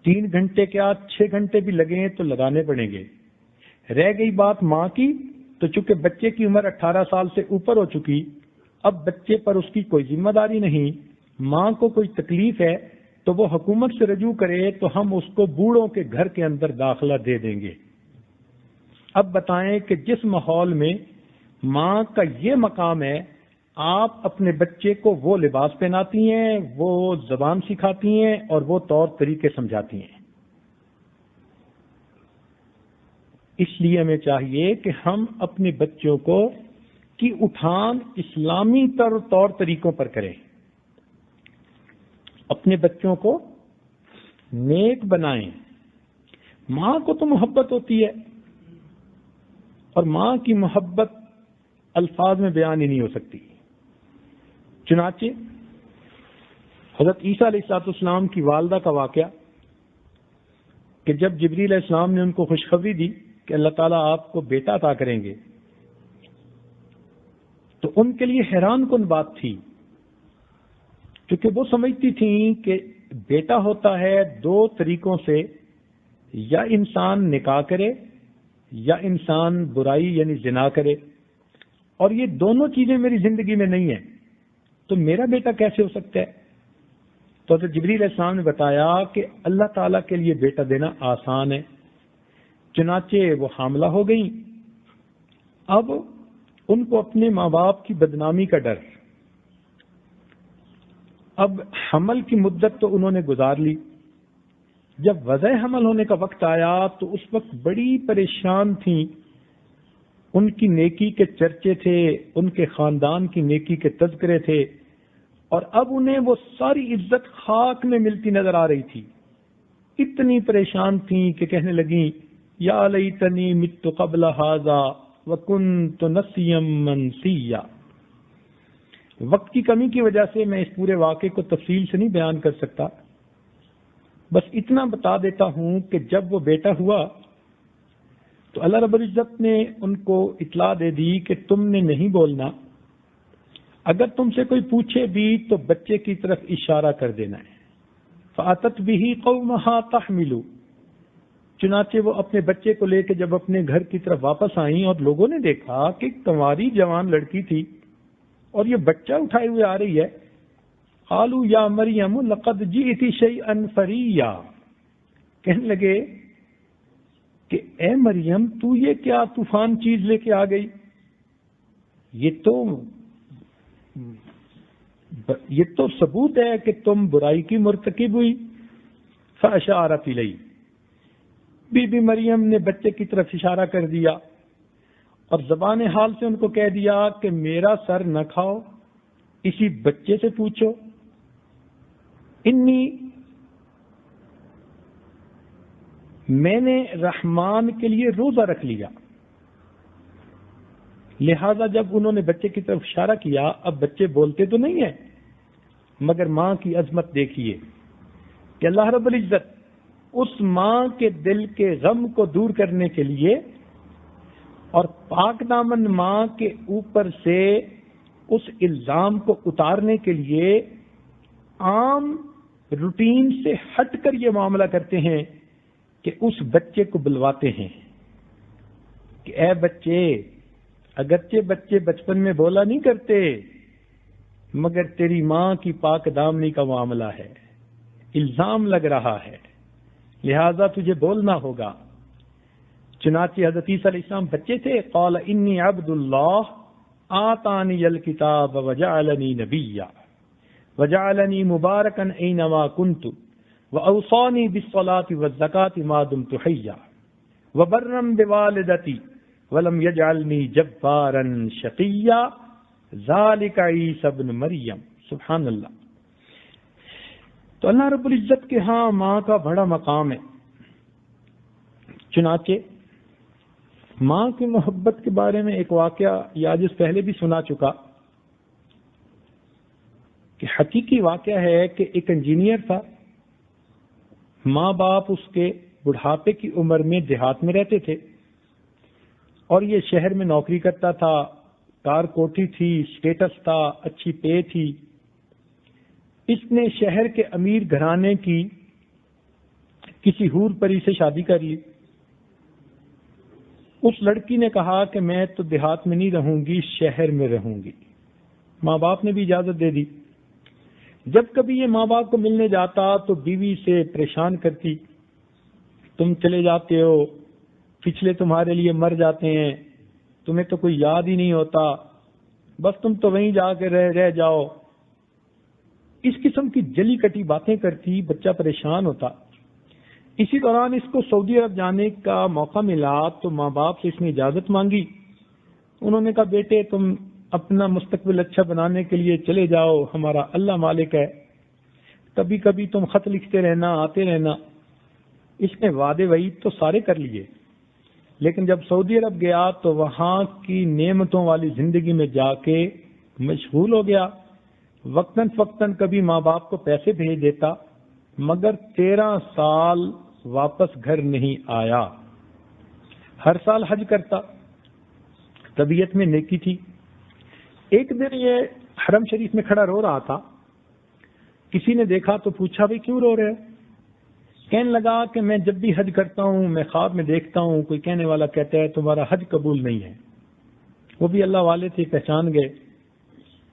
3 گھنٹے کیا 6 گھنٹے بھی لگیں تو لگانے پڑیں گے. رہ گئی بات ماں کی، تو چونکہ بچے کی عمر 18 سال سے اوپر ہو چکی، اب بچے پر اس کی کوئی ذمہ داری نہیں. ماں کو کوئی تکلیف ہے تو وہ حکومت سے رجوع کرے تو ہم اس کو بوڑھوں کے گھر کے اندر داخلہ دے دیں گے. اب بتائیں کہ جس ماحول میں ماں کا یہ مقام ہے، آپ اپنے بچے کو وہ لباس پہناتی ہیں، وہ زبان سکھاتی ہیں اور وہ طور طریقے سمجھاتی ہیں. اس لیے ہمیں چاہیے کہ ہم اپنے بچوں کو کی اٹھان اسلامی طور طریقوں پر کریں، اپنے بچوں کو نیک بنائیں. ماں کو تو محبت ہوتی ہے، اور ماں کی محبت الفاظ میں بیان ہی نہیں ہو سکتی. چنانچہ حضرت عیسیٰ علیہ السلام کی والدہ کا واقعہ کہ جب جبریل علیہ السلام نے ان کو خوشخبری دی کہ اللہ تعالیٰ آپ کو بیٹا عطا کریں گے، تو ان کے لیے حیران کن بات تھی، کیونکہ وہ سمجھتی تھیں کہ بیٹا ہوتا ہے 2 طریقوں سے، یا انسان نکاح کرے یا انسان برائی یعنی زنا کرے، اور یہ دونوں چیزیں میری زندگی میں نہیں ہیں، تو میرا بیٹا کیسے ہو سکتا ہے؟ تو حضرت جبریل علیہ السلام نے بتایا کہ اللہ تعالیٰ کے لیے بیٹا دینا آسان ہے. چنانچہ وہ حاملہ ہو گئیں. اب ان کو اپنے ماں باپ کی بدنامی کا ڈر، اب حمل کی مدت تو انہوں نے گزار لی، جب وضع حمل ہونے کا وقت آیا تو اس وقت بڑی پریشان تھیں، ان کی نیکی کے چرچے تھے، ان کے خاندان کی نیکی کے تذکرے تھے، اور اب انہیں وہ ساری عزت خاک میں ملتی نظر آ رہی تھی، اتنی پریشان تھیں کہ کہنے لگیں یا لیتنی مت قبل ھذا وکنت نسیا منسیا۔ وقت کی کمی کی وجہ سے میں اس پورے واقعے کو تفصیل سے نہیں بیان کر سکتا، بس اتنا بتا دیتا ہوں کہ جب وہ بیٹا ہوا تو اللہ رب العزت نے ان کو اطلاع دے دی کہ تم نے نہیں بولنا، اگر تم سے کوئی پوچھے بھی تو بچے کی طرف اشارہ کر دینا ہے۔ فَأَتَتْ بِهِ قَوْمَهَا تَحْمِلُ، چنانچہ وہ اپنے بچے کو لے کے جب اپنے گھر کی طرف واپس آئیں اور لوگوں نے دیکھا کہ کنواری جوان لڑکی تھی اور یہ بچہ اٹھائے ہوئے آ رہی ہے، قالوا یا مریم لقد جئت شیئا فریا، کہنے لگے کہ اے مریم تو یہ کیا طوفان چیز لے کے آ گئی، یہ تو ثبوت ہے کہ تم برائی کی مرتکب ہوئی۔ فاشارت الیہ، بی بی مریم نے بچے کی طرف اشارہ کر دیا اور زبان حال سے ان کو کہہ دیا کہ میرا سر نہ کھاؤ، اسی بچے سے پوچھو، میں نے رحمان کے لیے روزہ رکھ لیا۔ لہذا جب انہوں نے بچے کی طرف اشارہ کیا، اب بچے بولتے تو نہیں ہیں، مگر ماں کی عظمت دیکھیے کہ اللہ رب العزت اس ماں کے دل کے غم کو دور کرنے کے لیے اور پاک دامن ماں کے اوپر سے اس الزام کو اتارنے کے لیے عام روٹین سے ہٹ کر یہ معاملہ کرتے ہیں کہ اس بچے کو بلواتے ہیں کہ اے بچے، اگرچہ بچے بچپن میں بولا نہیں کرتے مگر تیری ماں کی پاک دامنی کا معاملہ ہے، الزام لگ رہا ہے، لہذا تجھے بولنا ہوگا۔ چنانچہ حضرت عیسیٰ علیہ السلام بچے تھے، قال انی عبد اللہ آتانی الکتاب وجعلنی نبیا وجعلنی مبارکا اینما کنت واوصانی بالصلاۃ والزکاۃ ما دمت حیا وبرا بوالدتی ولم یجعلنی جبارا شقیا ذالک عیسی ابن مریم۔ سبحان اللہ۔ تو اللہ رب العزت کے ہاں ماں کا بڑا مقام ہے، چنانچہ ماں کی محبت کے بارے میں ایک واقعہ آج اس پہلے بھی سنا چکا کہ حقیقی واقعہ ہے کہ ایک انجینئر تھا، ماں باپ اس کے بڑھاپے کی عمر میں دیہات میں رہتے تھے اور یہ شہر میں نوکری کرتا تھا، کار کوٹھی تھی، اسٹیٹس تھا، اچھی پے تھی۔ اس نے شہر کے امیر گھرانے کی کسی حور پری سے شادی کر لی۔ اس لڑکی نے کہا کہ میں تو دیہات میں نہیں رہوں گی، شہر میں رہوں گی۔ ماں باپ نے بھی اجازت دے دی۔ جب کبھی یہ ماں باپ کو ملنے جاتا تو بیوی سے پریشان کرتی، تم چلے جاتے ہو، پچھلے تمہارے لیے مر جاتے ہیں، تمہیں تو کوئی یاد ہی نہیں ہوتا، بس تم تو وہیں جا کے رہ جاؤ۔ اس قسم کی جلی کٹی باتیں کرتی، بچہ پریشان ہوتا۔ اسی دوران اس کو سعودی عرب جانے کا موقع ملا تو ماں باپ سے اس نے اجازت مانگی۔ انہوں نے کہا بیٹے تم اپنا مستقبل اچھا بنانے کے لیے چلے جاؤ، ہمارا اللہ مالک ہے، کبھی کبھی تم خط لکھتے رہنا، آتے رہنا۔ اس نے وعدے وعید تو سارے کر لیے، لیکن جب سعودی عرب گیا تو وہاں کی نعمتوں والی زندگی میں جا کے مشغول ہو گیا۔ وقتاً فوقتاً کبھی ماں باپ کو پیسے بھیج دیتا، مگر 13 سال واپس گھر نہیں آیا۔ ہر سال حج کرتا، طبیعت میں نیکی تھی۔ ایک دن یہ حرم شریف میں کھڑا رو رہا تھا، کسی نے دیکھا تو پوچھا بھئی کیوں رو رہے؟ کہنے لگا کہ میں جب بھی حج کرتا ہوں میں خواب میں دیکھتا ہوں کوئی کہنے والا کہتا ہے تمہارا حج قبول نہیں ہے۔ وہ بھی اللہ والے تھے، پہچان گئے،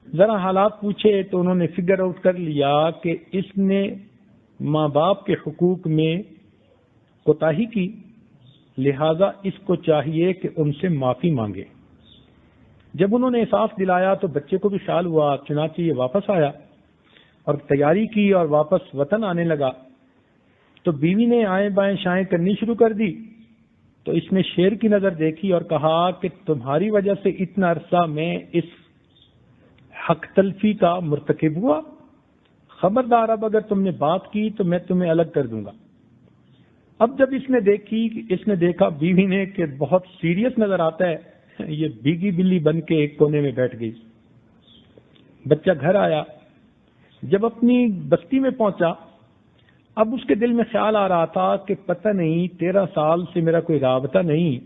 ذرا حالات پوچھے تو انہوں نے فگر آؤٹ کر لیا کہ اس نے ماں باپ کے حقوق میں کوتاہی کی، لہذا اس کو چاہیے کہ ان سے معافی مانگے۔ جب انہوں نے احساس دلایا تو بچے کو بھی خیال ہوا، چنانچہ یہ واپس آیا اور تیاری کی اور واپس وطن آنے لگا تو بیوی نے آئیں بائیں شائیں کرنی شروع کر دی. تو اس نے شیر کی نظر دیکھی اور کہا کہ تمہاری وجہ سے اتنا عرصہ میں اس حق تلفی کا مرتکب ہوا، خبردار اب اگر تم نے بات کی تو میں تمہیں الگ کر دوں گا. اب جب اس نے دیکھا بیوی نے کہ بہت سیریس نظر آتا ہے، یہ بھیگی بلی بن کے ایک کونے میں بیٹھ گئی. بچہ گھر آیا، جب اپنی بستی میں پہنچا اب اس کے دل میں خیال آ رہا تھا کہ پتہ نہیں 13 سال سے میرا کوئی رابطہ نہیں،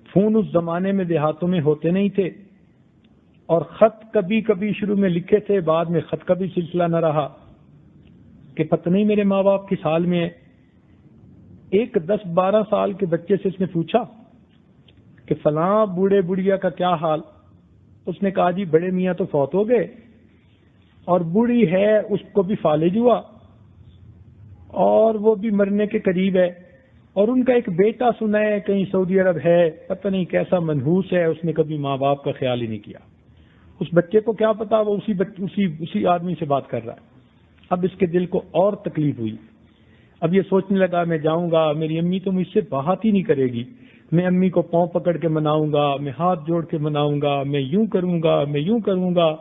فون اس زمانے میں دیہاتوں میں ہوتے نہیں تھے، اور خط کبھی کبھی شروع میں لکھے تھے، بعد میں خط کا بھی سلسلہ نہ رہا، کہ پتہ نہیں میرے ماں باپ کس حال میں ہے. ایک 10-12 سال کے بچے سے اس نے پوچھا کہ فلاں بوڑھے بڑھیا کا کیا حال؟ اس نے کہا جی بڑے میاں تو فوت ہو گئے اور بوڑھی ہے اس کو بھی فالج ہوا اور وہ بھی مرنے کے قریب ہے، اور ان کا ایک بیٹا سنا ہے کہیں سعودی عرب ہے، پتہ نہیں کیسا منحوس ہے، اس نے کبھی ماں باپ کا خیال ہی نہیں کیا. اس بچے کو کیا پتا وہ اسی آدمی سے بات کر رہا ہے. اب اس کے دل کو اور تکلیف ہوئی. اب یہ سوچنے لگا میں جاؤں گا، میری امی تو مجھ سے بات ہی نہیں کرے گی، میں امی کو پاؤں پکڑ کے مناؤں گا، میں ہاتھ جوڑ کے مناؤں گا، میں یوں کروں گا، میں یوں کروں گا.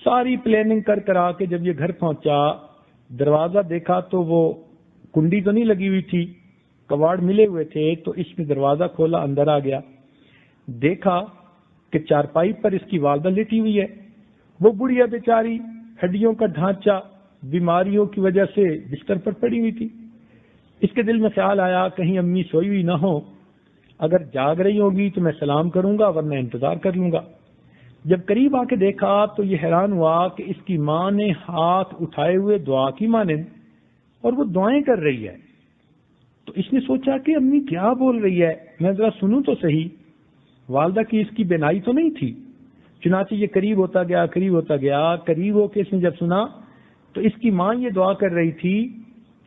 ساری پلاننگ کر آ کے جب یہ گھر پہنچا، دروازہ دیکھا تو وہ کنڈی تو نہیں لگی ہوئی تھی، کواڑ ملے ہوئے تھے. تو اس نے دروازہ کھولا، اندر آ گیا، دیکھا کہ چارپائی پر اس کی والدہ لیٹی ہوئی ہے. وہ بڑھیا بیچاری ہڈیوں کا ڈھانچہ بیماریوں کی وجہ سے بستر پر پڑی ہوئی تھی. اس کے دل میں خیال آیا کہیں امی سوئی ہوئی نہ ہو، اگر جاگ رہی ہوگی تو میں سلام کروں گا ورنہ انتظار کر لوں گا. جب قریب آ کے دیکھا تو یہ حیران ہوا کہ اس کی ماں نے ہاتھ اٹھائے ہوئے دعا کی مانند اور وہ دعائیں کر رہی ہے. تو اس نے سوچا کہ امی کیا بول رہی ہے، میں ذرا سنوں تو صحیح. والدہ کی اس کی بینائی تو نہیں تھی. چنانچہ یہ قریب ہوتا گیا، قریب ہو کے اس نے جب سنا تو اس کی ماں یہ دعا کر رہی تھی،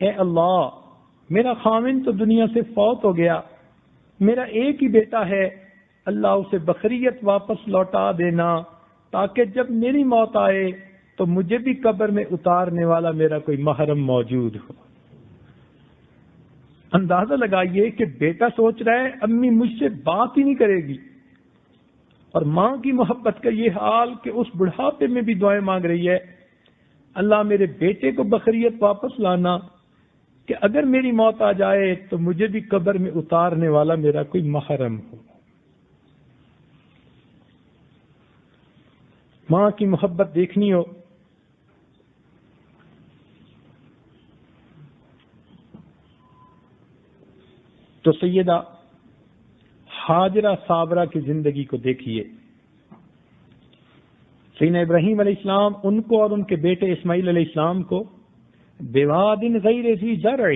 اے اللہ میرا خاوند تو دنیا سے فوت ہو گیا، میرا ایک ہی بیٹا ہے، اللہ اسے بخریت واپس لوٹا دینا تاکہ جب میری موت آئے تو مجھے بھی قبر میں اتارنے والا میرا کوئی محرم موجود ہو. اندازہ لگائیے کہ بیٹا سوچ رہا ہے امی مجھ سے بات ہی نہیں کرے گی، اور ماں کی محبت کا یہ حال کہ اس بڑھاپے میں بھی دعائیں مانگ رہی ہے، اللہ میرے بیٹے کو بخریت واپس لانا کہ اگر میری موت آ جائے تو مجھے بھی قبر میں اتارنے والا میرا کوئی محرم ہو. ماں کی محبت دیکھنی ہو تو سیدہ ہاجرہ صابرہ کی زندگی کو دیکھیے. سیدنا ابراہیم علیہ السلام ان کو اور ان کے بیٹے اسماعیل علیہ السلام کو بواد غیر ذی زرع،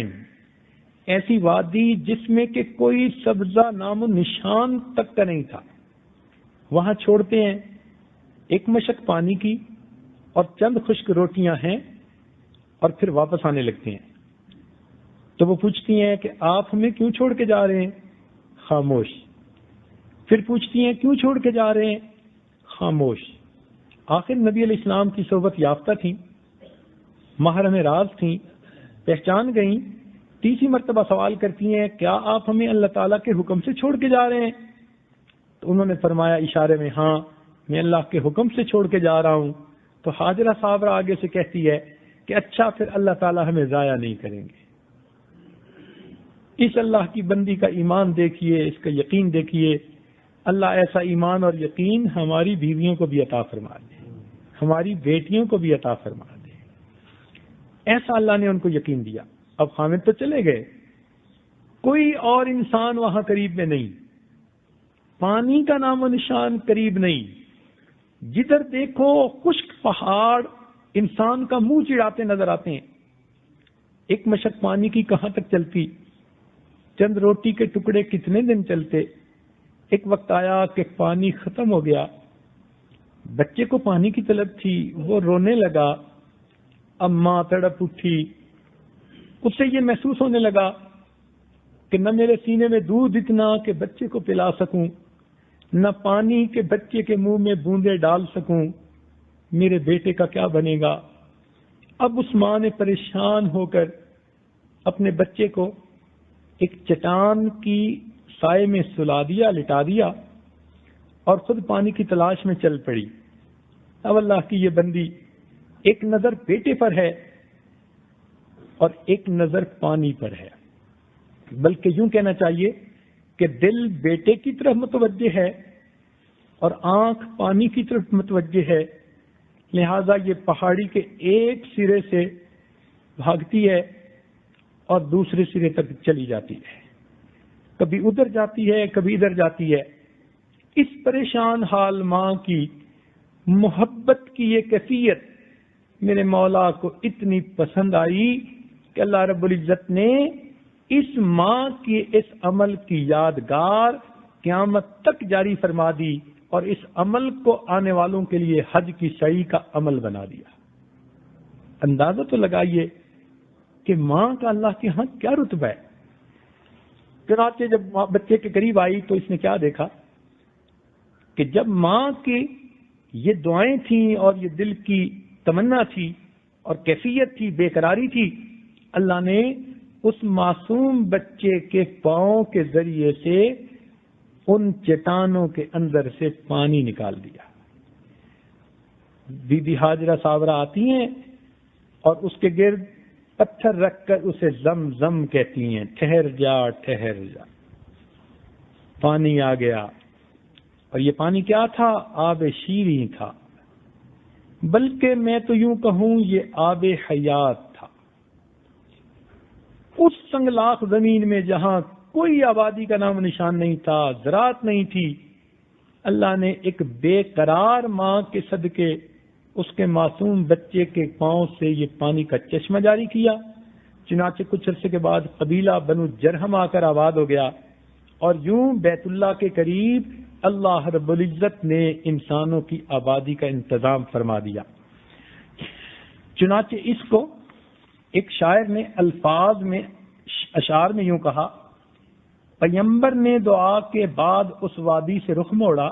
ایسی وادی جس میں کہ کوئی سبزہ نام و نشان تک کا نہیں تھا، وہاں چھوڑتے ہیں. ایک مشک پانی کی اور چند خشک روٹیاں ہیں اور پھر واپس آنے لگتے ہیں. تو وہ پوچھتی ہیں کہ آپ ہمیں کیوں چھوڑ کے جا رہے ہیں؟ خاموش. پھر پوچھتی ہیں کیوں چھوڑ کے جا رہے ہیں؟ خاموش. آخر نبی علیہ السلام کی صحبت یافتہ تھیں، محرم راز تھیں، پہچان گئیں. تیسری مرتبہ سوال کرتی ہیں کیا آپ ہمیں اللہ تعالیٰ کے حکم سے چھوڑ کے جا رہے ہیں؟ تو انہوں نے فرمایا اشارے میں ہاں میں اللہ کے حکم سے چھوڑ کے جا رہا ہوں. تو ہاجرہ صابرہ آگے سے کہتی ہے کہ اچھا پھر اللہ تعالیٰ ہمیں ضائع نہیں کریں گے. اس اللہ کی بندی کا ایمان دیکھیے، اس کا یقین دیکھیے. اللہ ایسا ایمان اور یقین ہماری بیویوں کو بھی عطا فرما دے، ہماری بیٹیوں کو بھی عطا فرما دے. ایسا اللہ نے ان کو یقین دیا. اب خامد تو چلے گئے، کوئی اور انسان وہاں قریب میں نہیں، پانی کا نام و نشان قریب نہیں. جدھر دیکھو خشک پہاڑ انسان کا منہ چڑھاتے نظر آتے ہیں. ایک مشک پانی کی کہاں تک چلتی، چند روٹی کے ٹکڑے کتنے دن چلتے. ایک وقت آیا کہ پانی ختم ہو گیا، بچے کو پانی کی طلب تھی، وہ رونے لگا. اب ماں تڑپ اٹھی، اس سے یہ محسوس ہونے لگا کہ نہ میرے سینے میں دودھ اتنا کہ بچے کو پلا سکوں، نہ پانی کے بچے کے منہ میں بوندے ڈال سکوں. میرے بیٹے کا کیا بنے گا؟ اب اس ماں نے پریشان ہو کر اپنے بچے کو ایک چٹان کی سائے میں سلا دیا، لٹا دیا اور خود پانی کی تلاش میں چل پڑی۔ اب اللہ کی یہ بندی ایک نظر بیٹے پر ہے اور ایک نظر پانی پر ہے، بلکہ یوں کہنا چاہیے کہ دل بیٹے کی طرف متوجہ ہے اور آنکھ پانی کی طرف متوجہ ہے، لہذا یہ پہاڑی کے ایک سرے سے بھاگتی ہے اور دوسرے سرے تک چلی جاتی ہے، کبھی ادھر جاتی ہے کبھی ادھر جاتی ہے۔ اس پریشان حال ماں کی محبت کی یہ کیفیت میرے مولا کو اتنی پسند آئی کہ اللہ رب العزت نے اس ماں کے اس عمل کی یادگار قیامت تک جاری فرما دی اور اس عمل کو آنے والوں کے لیے حج کی سعی کا عمل بنا دیا۔ اندازہ تو لگائیے کہ ماں کا اللہ کے ہاں کیا رتبہ ہے۔ چنانچہ جب بچے کے قریب آئی تو اس نے کیا دیکھا کہ جب ماں کی یہ دعائیں تھیں اور یہ دل کی تمنا تھی اور کیفیت تھی، بے قراری تھی، اللہ نے اس معصوم بچے کے پاؤں کے ذریعے سے ان چٹانوں کے اندر سے پانی نکال دیا۔ بی بی ہاجرہ صابرہ آتی ہیں اور اس کے گرد پتھر رکھ کر اسے زم زم کہتی ہیں، ٹھہر جا ٹھہر جا۔ پانی آ گیا اور یہ پانی کیا تھا؟ آب شیریں تھا، بلکہ میں تو یوں کہوں یہ آب حیات تھا۔ اس سنگلاخ زمین میں جہاں کوئی آبادی کا نام نشان نہیں تھا، زراعت نہیں تھی، اللہ نے ایک بے قرار ماں کے صدقے اس کے معصوم بچے کے پاؤں سے یہ پانی کا چشمہ جاری کیا۔ چنانچہ کچھ عرصے کے بعد قبیلہ بنو جرہم آ کر آباد ہو گیا اور یوں بیت اللہ کے قریب اللہ رب العزت نے انسانوں کی آبادی کا انتظام فرما دیا۔ چنانچہ اس کو ایک شاعر نے الفاظ میں اشعار میں یوں کہا، پیغمبر نے دعا کے بعد اس وادی سے رخ موڑا،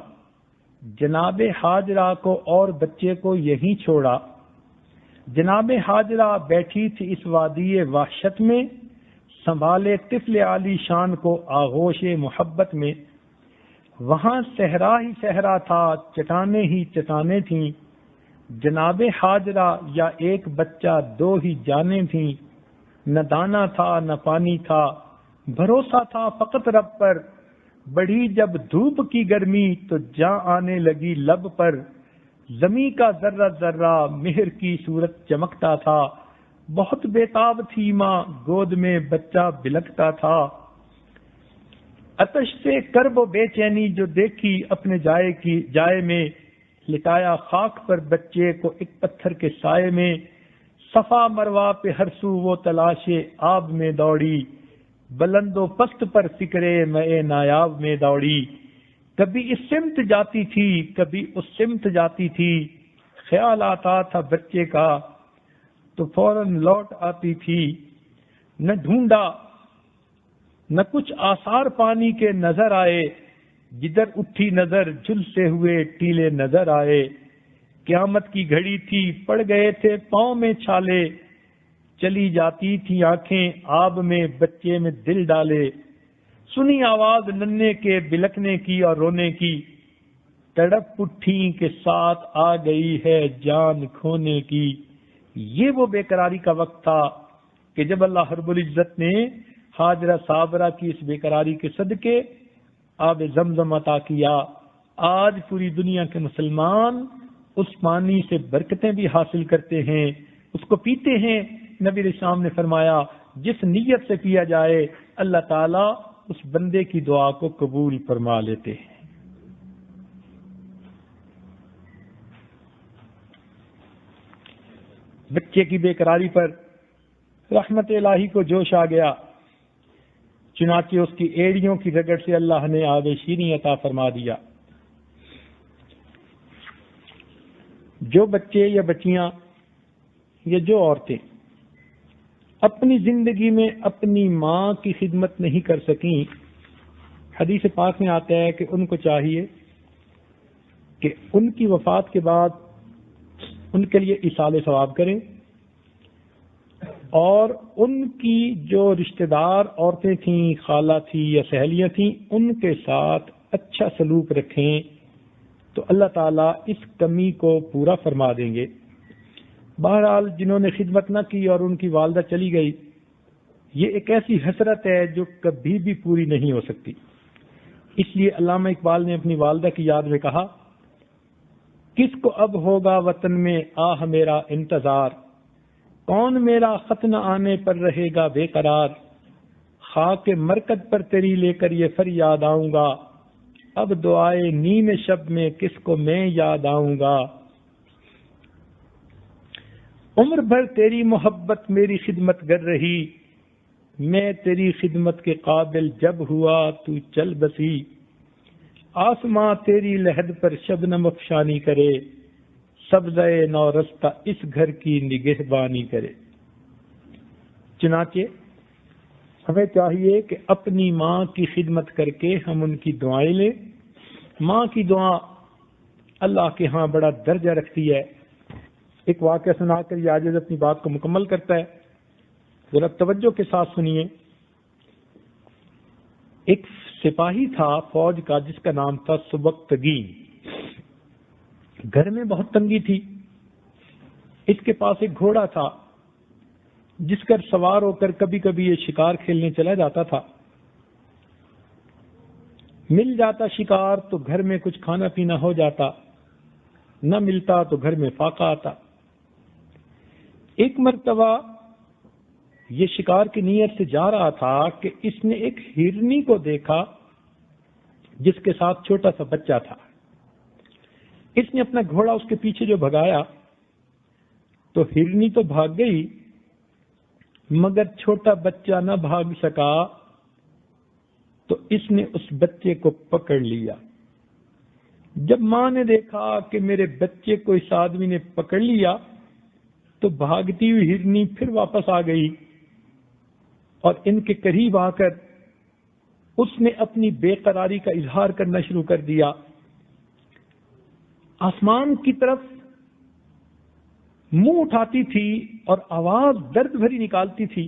جناب ہاجرہ کو اور بچے کو یہیں چھوڑا۔ جناب ہاجرہ بیٹھی تھی اس وادی وحشت میں، سنبھالے طفل عالی شان کو آغوش محبت میں۔ وہاں صحرا ہی صحرا تھا، چٹانیں ہی چٹانیں تھیں، جناب ہاجرہ یا ایک بچہ دو ہی جانیں تھیں۔ نہ دانا تھا نہ پانی تھا، بھروسہ تھا فقط رب پر، بڑھی جب دھوپ کی گرمی تو جاں آنے لگی لب پر۔ زمیں کا ذرہ ذرہ مہر کی صورت چمکتا تھا، بہت بےتاب تھی ماں گود میں بچہ بلکتا تھا۔ آتش سے کرب و بے چینی جو دیکھی اپنے جائے میں، لٹایا خاک پر بچے کو ایک پتھر کے سائے میں۔ صفا مروا پہ ہر سو وہ تلاشے آب میں دوڑی، بلند و پست پر فکرے میں نایاب میں دوڑی۔ کبھی اس سمت جاتی تھی کبھی اس سمت جاتی تھی، خیال آتا تھا بچے کا تو فوراً لوٹ آتی تھی۔ نہ ڈھونڈا نہ کچھ آثار پانی کے نظر آئے، جدھر اٹھی نظر جھلسے ہوئے ٹیلے نظر آئے۔ قیامت کی گھڑی تھی پڑ گئے تھے پاؤں میں چھالے، چلی جاتی تھی آنکھیں آب میں بچے میں دل ڈالے۔ سنی آواز ننے کے بلکنے کی اور رونے کی، تڑپ اٹھی کے ساتھ آ گئی ہے جان کھونے کی۔ یہ وہ بے قراری کا وقت تھا کہ جب اللہ رب العزت نے ہاجرہ صابرہ کی اس بے قراری کے صدقے آب زمزم عطا کیا۔ آج پوری دنیا کے مسلمان اس پانی سے برکتیں بھی حاصل کرتے ہیں، اس کو پیتے ہیں۔ نبی اسلام نے فرمایا جس نیت سے پیا جائے اللہ تعالیٰ اس بندے کی دعا کو قبول فرما لیتے ہیں۔ بچے کی بے قراری پر رحمت الہی کو جوش آ گیا، چنانچہ اس کی ایڑیوں کی رگڑ سے اللہ نے آب شیریں عطا فرما دیا۔ جو بچے یا بچیاں یا جو عورتیں اپنی زندگی میں اپنی ماں کی خدمت نہیں کر سکیں، حدیث پاک میں آتا ہے کہ ان کو چاہیے کہ ان کی وفات کے بعد ان کے لیے ایصال ثواب کریں اور ان کی جو رشتہ دار عورتیں تھیں، خالہ تھی یا سہیلیاں تھیں، ان کے ساتھ اچھا سلوک رکھیں تو اللہ تعالیٰ اس کمی کو پورا فرما دیں گے۔ بہرحال جنہوں نے خدمت نہ کی اور ان کی والدہ چلی گئی، یہ ایک ایسی حسرت ہے جو کبھی بھی پوری نہیں ہو سکتی۔ اس لیے علامہ اقبال نے اپنی والدہ کی یاد میں کہا، کس کو اب ہوگا وطن میں آہ میرا انتظار، کون میرا خط نہ آنے پر رہے گا بے قرار، خاک مرکز پر تیری لے کر یہ فریاد آؤں گا، اب دعائے نیم شب میں کس کو میں یاد آؤں گا، عمر بھر تیری محبت میری خدمت گر رہی، میں تیری خدمت کے قابل جب ہوا تو چل بسی، آسماں تیری لحد پر شبنم افشانی کرے، سبزۂ نو رستہ اس گھر کی نگہبانی کرے۔ چنانچہ ہمیں چاہیے کہ اپنی ماں کی خدمت کر کے ہم ان کی دعائیں لیں۔ ماں کی دعا اللہ کے ہاں بڑا درجہ رکھتی ہے۔ ایک واقعہ سنا کر یہ عاجز اپنی بات کو مکمل کرتا ہے، ذرا توجہ کے ساتھ سنیے۔ ایک سپاہی تھا فوج کا جس کا نام تھا سبکتگین۔ گھر میں بہت تنگی تھی۔ اس کے پاس ایک گھوڑا تھا جس پر سوار ہو کر کبھی کبھی یہ شکار کھیلنے چلا جاتا تھا۔ مل جاتا شکار تو گھر میں کچھ کھانا پینا ہو جاتا، نہ ملتا تو گھر میں فاقہ آتا۔ ایک مرتبہ یہ شکار کی نیت سے جا رہا تھا کہ اس نے ایک ہرنی کو دیکھا جس کے ساتھ چھوٹا سا بچہ تھا۔ اس نے اپنا گھوڑا اس کے پیچھے جو بھگایا تو ہرنی تو بھاگ گئی مگر چھوٹا بچہ نہ بھاگ سکا، تو اس نے اس بچے کو پکڑ لیا۔ جب ماں نے دیکھا کہ میرے بچے کو اس آدمی نے پکڑ لیا تو بھاگتی ہوئی ہرنی پھر واپس آ گئی اور ان کے قریب آ کر اس نے اپنی بے قراری کا اظہار کرنا شروع کر دیا۔ آسمان کی طرف منہ اٹھاتی تھی اور آواز درد بھری نکالتی تھی۔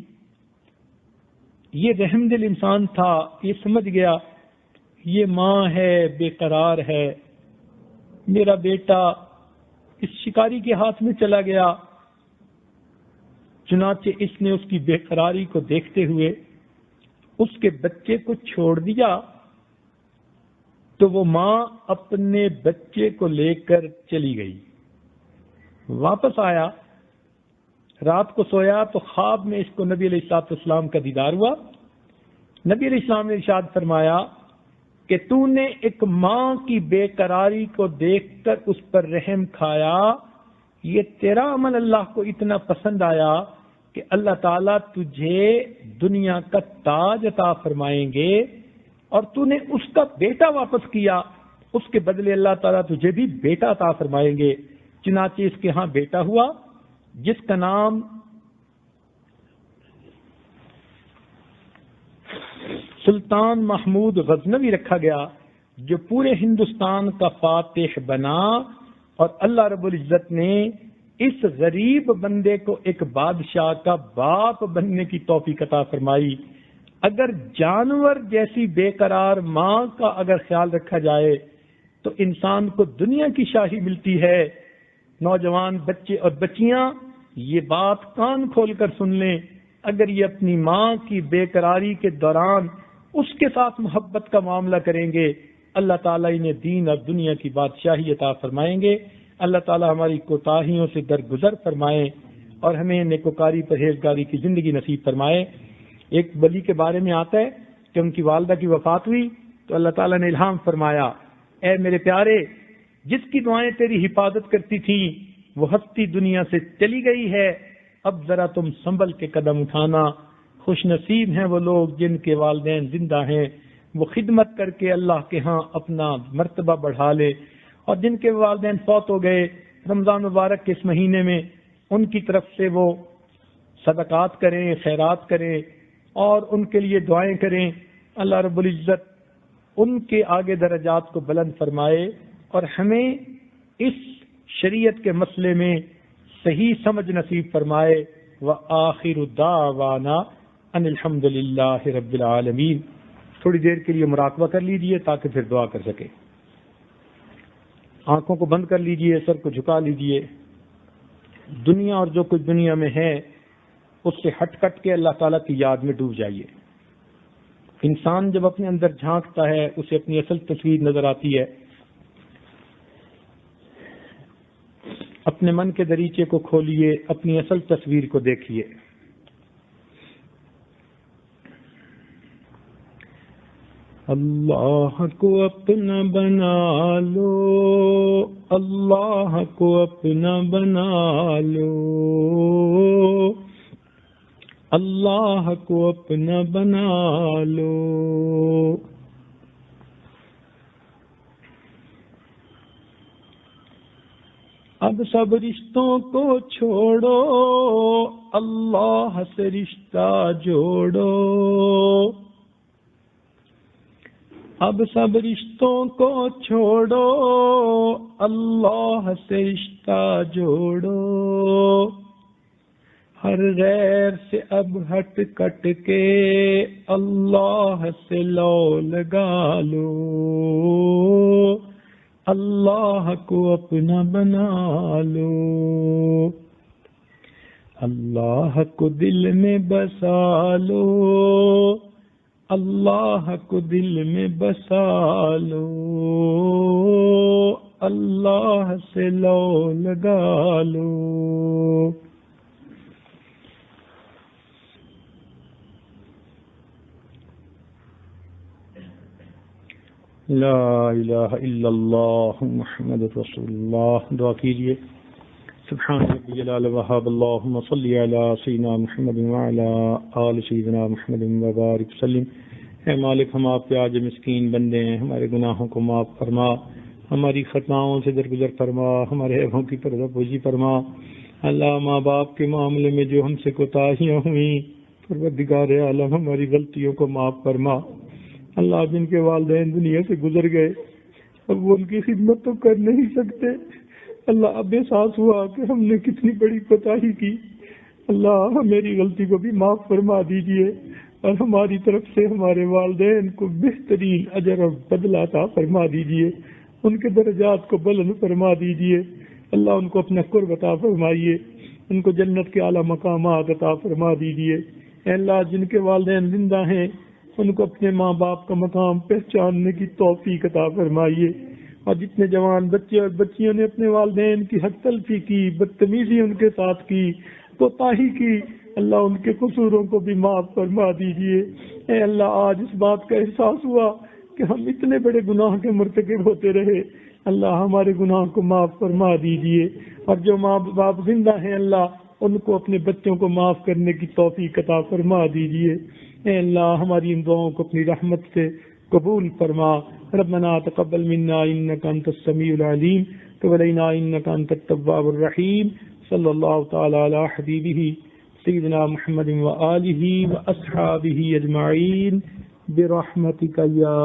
یہ رحم دل انسان تھا، یہ سمجھ گیا یہ ماں ہے، بے قرار ہے، میرا بیٹا اس شکاری کے ہاتھ میں چلا گیا۔ چنانچہ اس نے اس کی بے قراری کو دیکھتے ہوئے اس کے بچے کو چھوڑ دیا، تو وہ ماں اپنے بچے کو لے کر چلی گئی۔ واپس آیا، رات کو سویا تو خواب میں اس کو نبی علیہ الصلوۃ والسلام کا دیدار ہوا۔ نبی علیہ السلام نے ارشاد فرمایا کہ تو نے ایک ماں کی بے قراری کو دیکھ کر اس پر رحم کھایا، یہ تیرا عمل اللہ کو اتنا پسند آیا کہ اللہ تعالیٰ تجھے دنیا کا تاج عطا فرمائیں گے، اور تو نے اس کا بیٹا واپس کیا، اس کے بدلے اللہ تعالیٰ تجھے بھی بیٹا عطا فرمائیں گے۔ چنانچہ اس کے ہاں بیٹا ہوا جس کا نام سلطان محمود غزنوی رکھا گیا، جو پورے ہندوستان کا فاتح بنا، اور اللہ رب العزت نے اس غریب بندے کو ایک بادشاہ کا باپ بننے کی توفیق عطا فرمائی۔ اگر جانور جیسی بے قرار ماں کا اگر خیال رکھا جائے تو انسان کو دنیا کی شاہی ملتی ہے۔ نوجوان بچے اور بچیاں یہ بات کان کھول کر سن لیں، اگر یہ اپنی ماں کی بے قراری کے دوران اس کے ساتھ محبت کا معاملہ کریں گے، اللہ تعالیٰ انہیں دین اور دنیا کی بادشاہی عطا فرمائیں گے۔ اللہ تعالیٰ ہماری کوتاہیوں سے درگزر فرمائے اور ہمیں نیکوکاری پرہیزگاری کی زندگی نصیب فرمائے۔ ایک ولی کے بارے میں آتا ہے کہ ان کی والدہ کی وفات ہوئی تو اللہ تعالیٰ نے الہام فرمایا، اے میرے پیارے، جس کی دعائیں تیری حفاظت کرتی تھیں وہ ہستی دنیا سے چلی گئی ہے، اب ذرا تم سنبھل کے قدم اٹھانا۔ خوش نصیب ہیں وہ لوگ جن کے والدین زندہ ہیں، وہ خدمت کر کے اللہ کے ہاں اپنا مرتبہ بڑھا لے، اور جن کے والدین فوت ہو گئے رمضان مبارک کے اس مہینے میں ان کی طرف سے وہ صدقات کریں، خیرات کریں اور ان کے لیے دعائیں کریں۔ اللہ رب العزت ان کے آگے درجات کو بلند فرمائے اور ہمیں اس شریعت کے مسئلے میں صحیح سمجھ نصیب فرمائے۔ وآخر دعوانا ان الحمد للہ رب العالمین. تھوڑی دیر کے لیے مراقبہ کر لیجئے تاکہ پھر دعا کر سکے. آنکھوں کو بند کر لیجئے، سر کو جھکا لیجئے. دنیا اور جو کچھ دنیا میں ہے اس سے ہٹ کٹ کے اللہ تعالیٰ کی یاد میں ڈوب جائیے. انسان جب اپنے اندر جھانکتا ہے اسے اپنی اصل تصویر نظر آتی ہے. اپنے من کے دریچے کو کھولیے، اپنی اصل تصویر کو دیکھیے. اللہ کو اپنا بنا لو، اللہ کو اپنا بنا لو، اللہ کو اپنا بنا لو. اب سب رشتوں کو چھوڑو، اللہ سے رشتہ جوڑو. اب سب رشتوں کو چھوڑو، اللہ سے رشتہ جوڑو. ہر غیر سے اب ہٹ کٹ کے اللہ سے لو لگا لو. اللہ کو اپنا بنا لو، اللہ کو دل میں بسا لو، اللہ کو دل میں بسا لو. اللہ سے لو لگا لو. لا الہ الا اللہ محمد رسول اللہ. دعا کیجیے. سبحان ربی العلی وہاب اللہم صلی علی سیدنا محمد وعلی آل سیدنا محمد وبارک وسلم. اے مالک، ہم آپ کے عاجز مسکین بندے ہیں، ہمارے گناہوں کو معاف فرما، ہماری خطاؤں سے درگزر فرما، ہمارے عیبوں کی پردہ پوشی فرما. اللہ، ماں باپ کے معاملے میں جو ہم سے کوتاہیاں ہوئیں، پروردگار عالم ہماری غلطیوں کو معاف فرما. اللہ، جن کے والدین دنیا سے گزر گئے اب وہ ان کی خدمت تو کر نہیں سکتے. اللہ، اب احساس ہوا کہ ہم نے کتنی بڑی کوتاہی کی. اللہ، میری غلطی کو بھی معاف فرما دیجئے اور ہماری طرف سے ہمارے والدین کو بہترین اجر اور بدلہ عطا فرما دیجئے. ان کے درجات کو بلند فرما دیجئے. اللہ، ان کو اپنا قرب عطا فرمائیے، ان کو جنت کے اعلیٰ مقامات عطا فرما دیجئے. اے اللہ، جن کے والدین زندہ ہیں ان کو اپنے ماں باپ کا مقام پہچاننے کی توفیق عطا فرمائیے. اور جتنے جوان بچے اور بچیوں نے اپنے والدین کی حق تلفی کی، بدتمیزی ان کے ساتھ کی، کوتاہی کی، اللہ ان کے قصوروں کو بھی معاف فرما دیجئے. اے اللہ، آج اس بات کا احساس ہوا کہ ہم اتنے بڑے گناہ کے مرتکب ہوتے رہے. اللہ، ہمارے گناہ کو معاف فرما دیجئے. اور جو ماں باپ زندہ ہیں اللہ، ان کو اپنے بچوں کو معاف کرنے کی توفیق عطا فرما دیجئے. اے اللہ، ہماری ان دعاؤں کو اپنی رحمت سے قبول فرما. ربنا تقبل منا انك انت السميع العليم وتب علينا انك انت التواب الرحيم. صلی اللہ تعالی علی حبیبہ سیدنا محمد وآلہ واصحابہ اجمعین برحمتک یا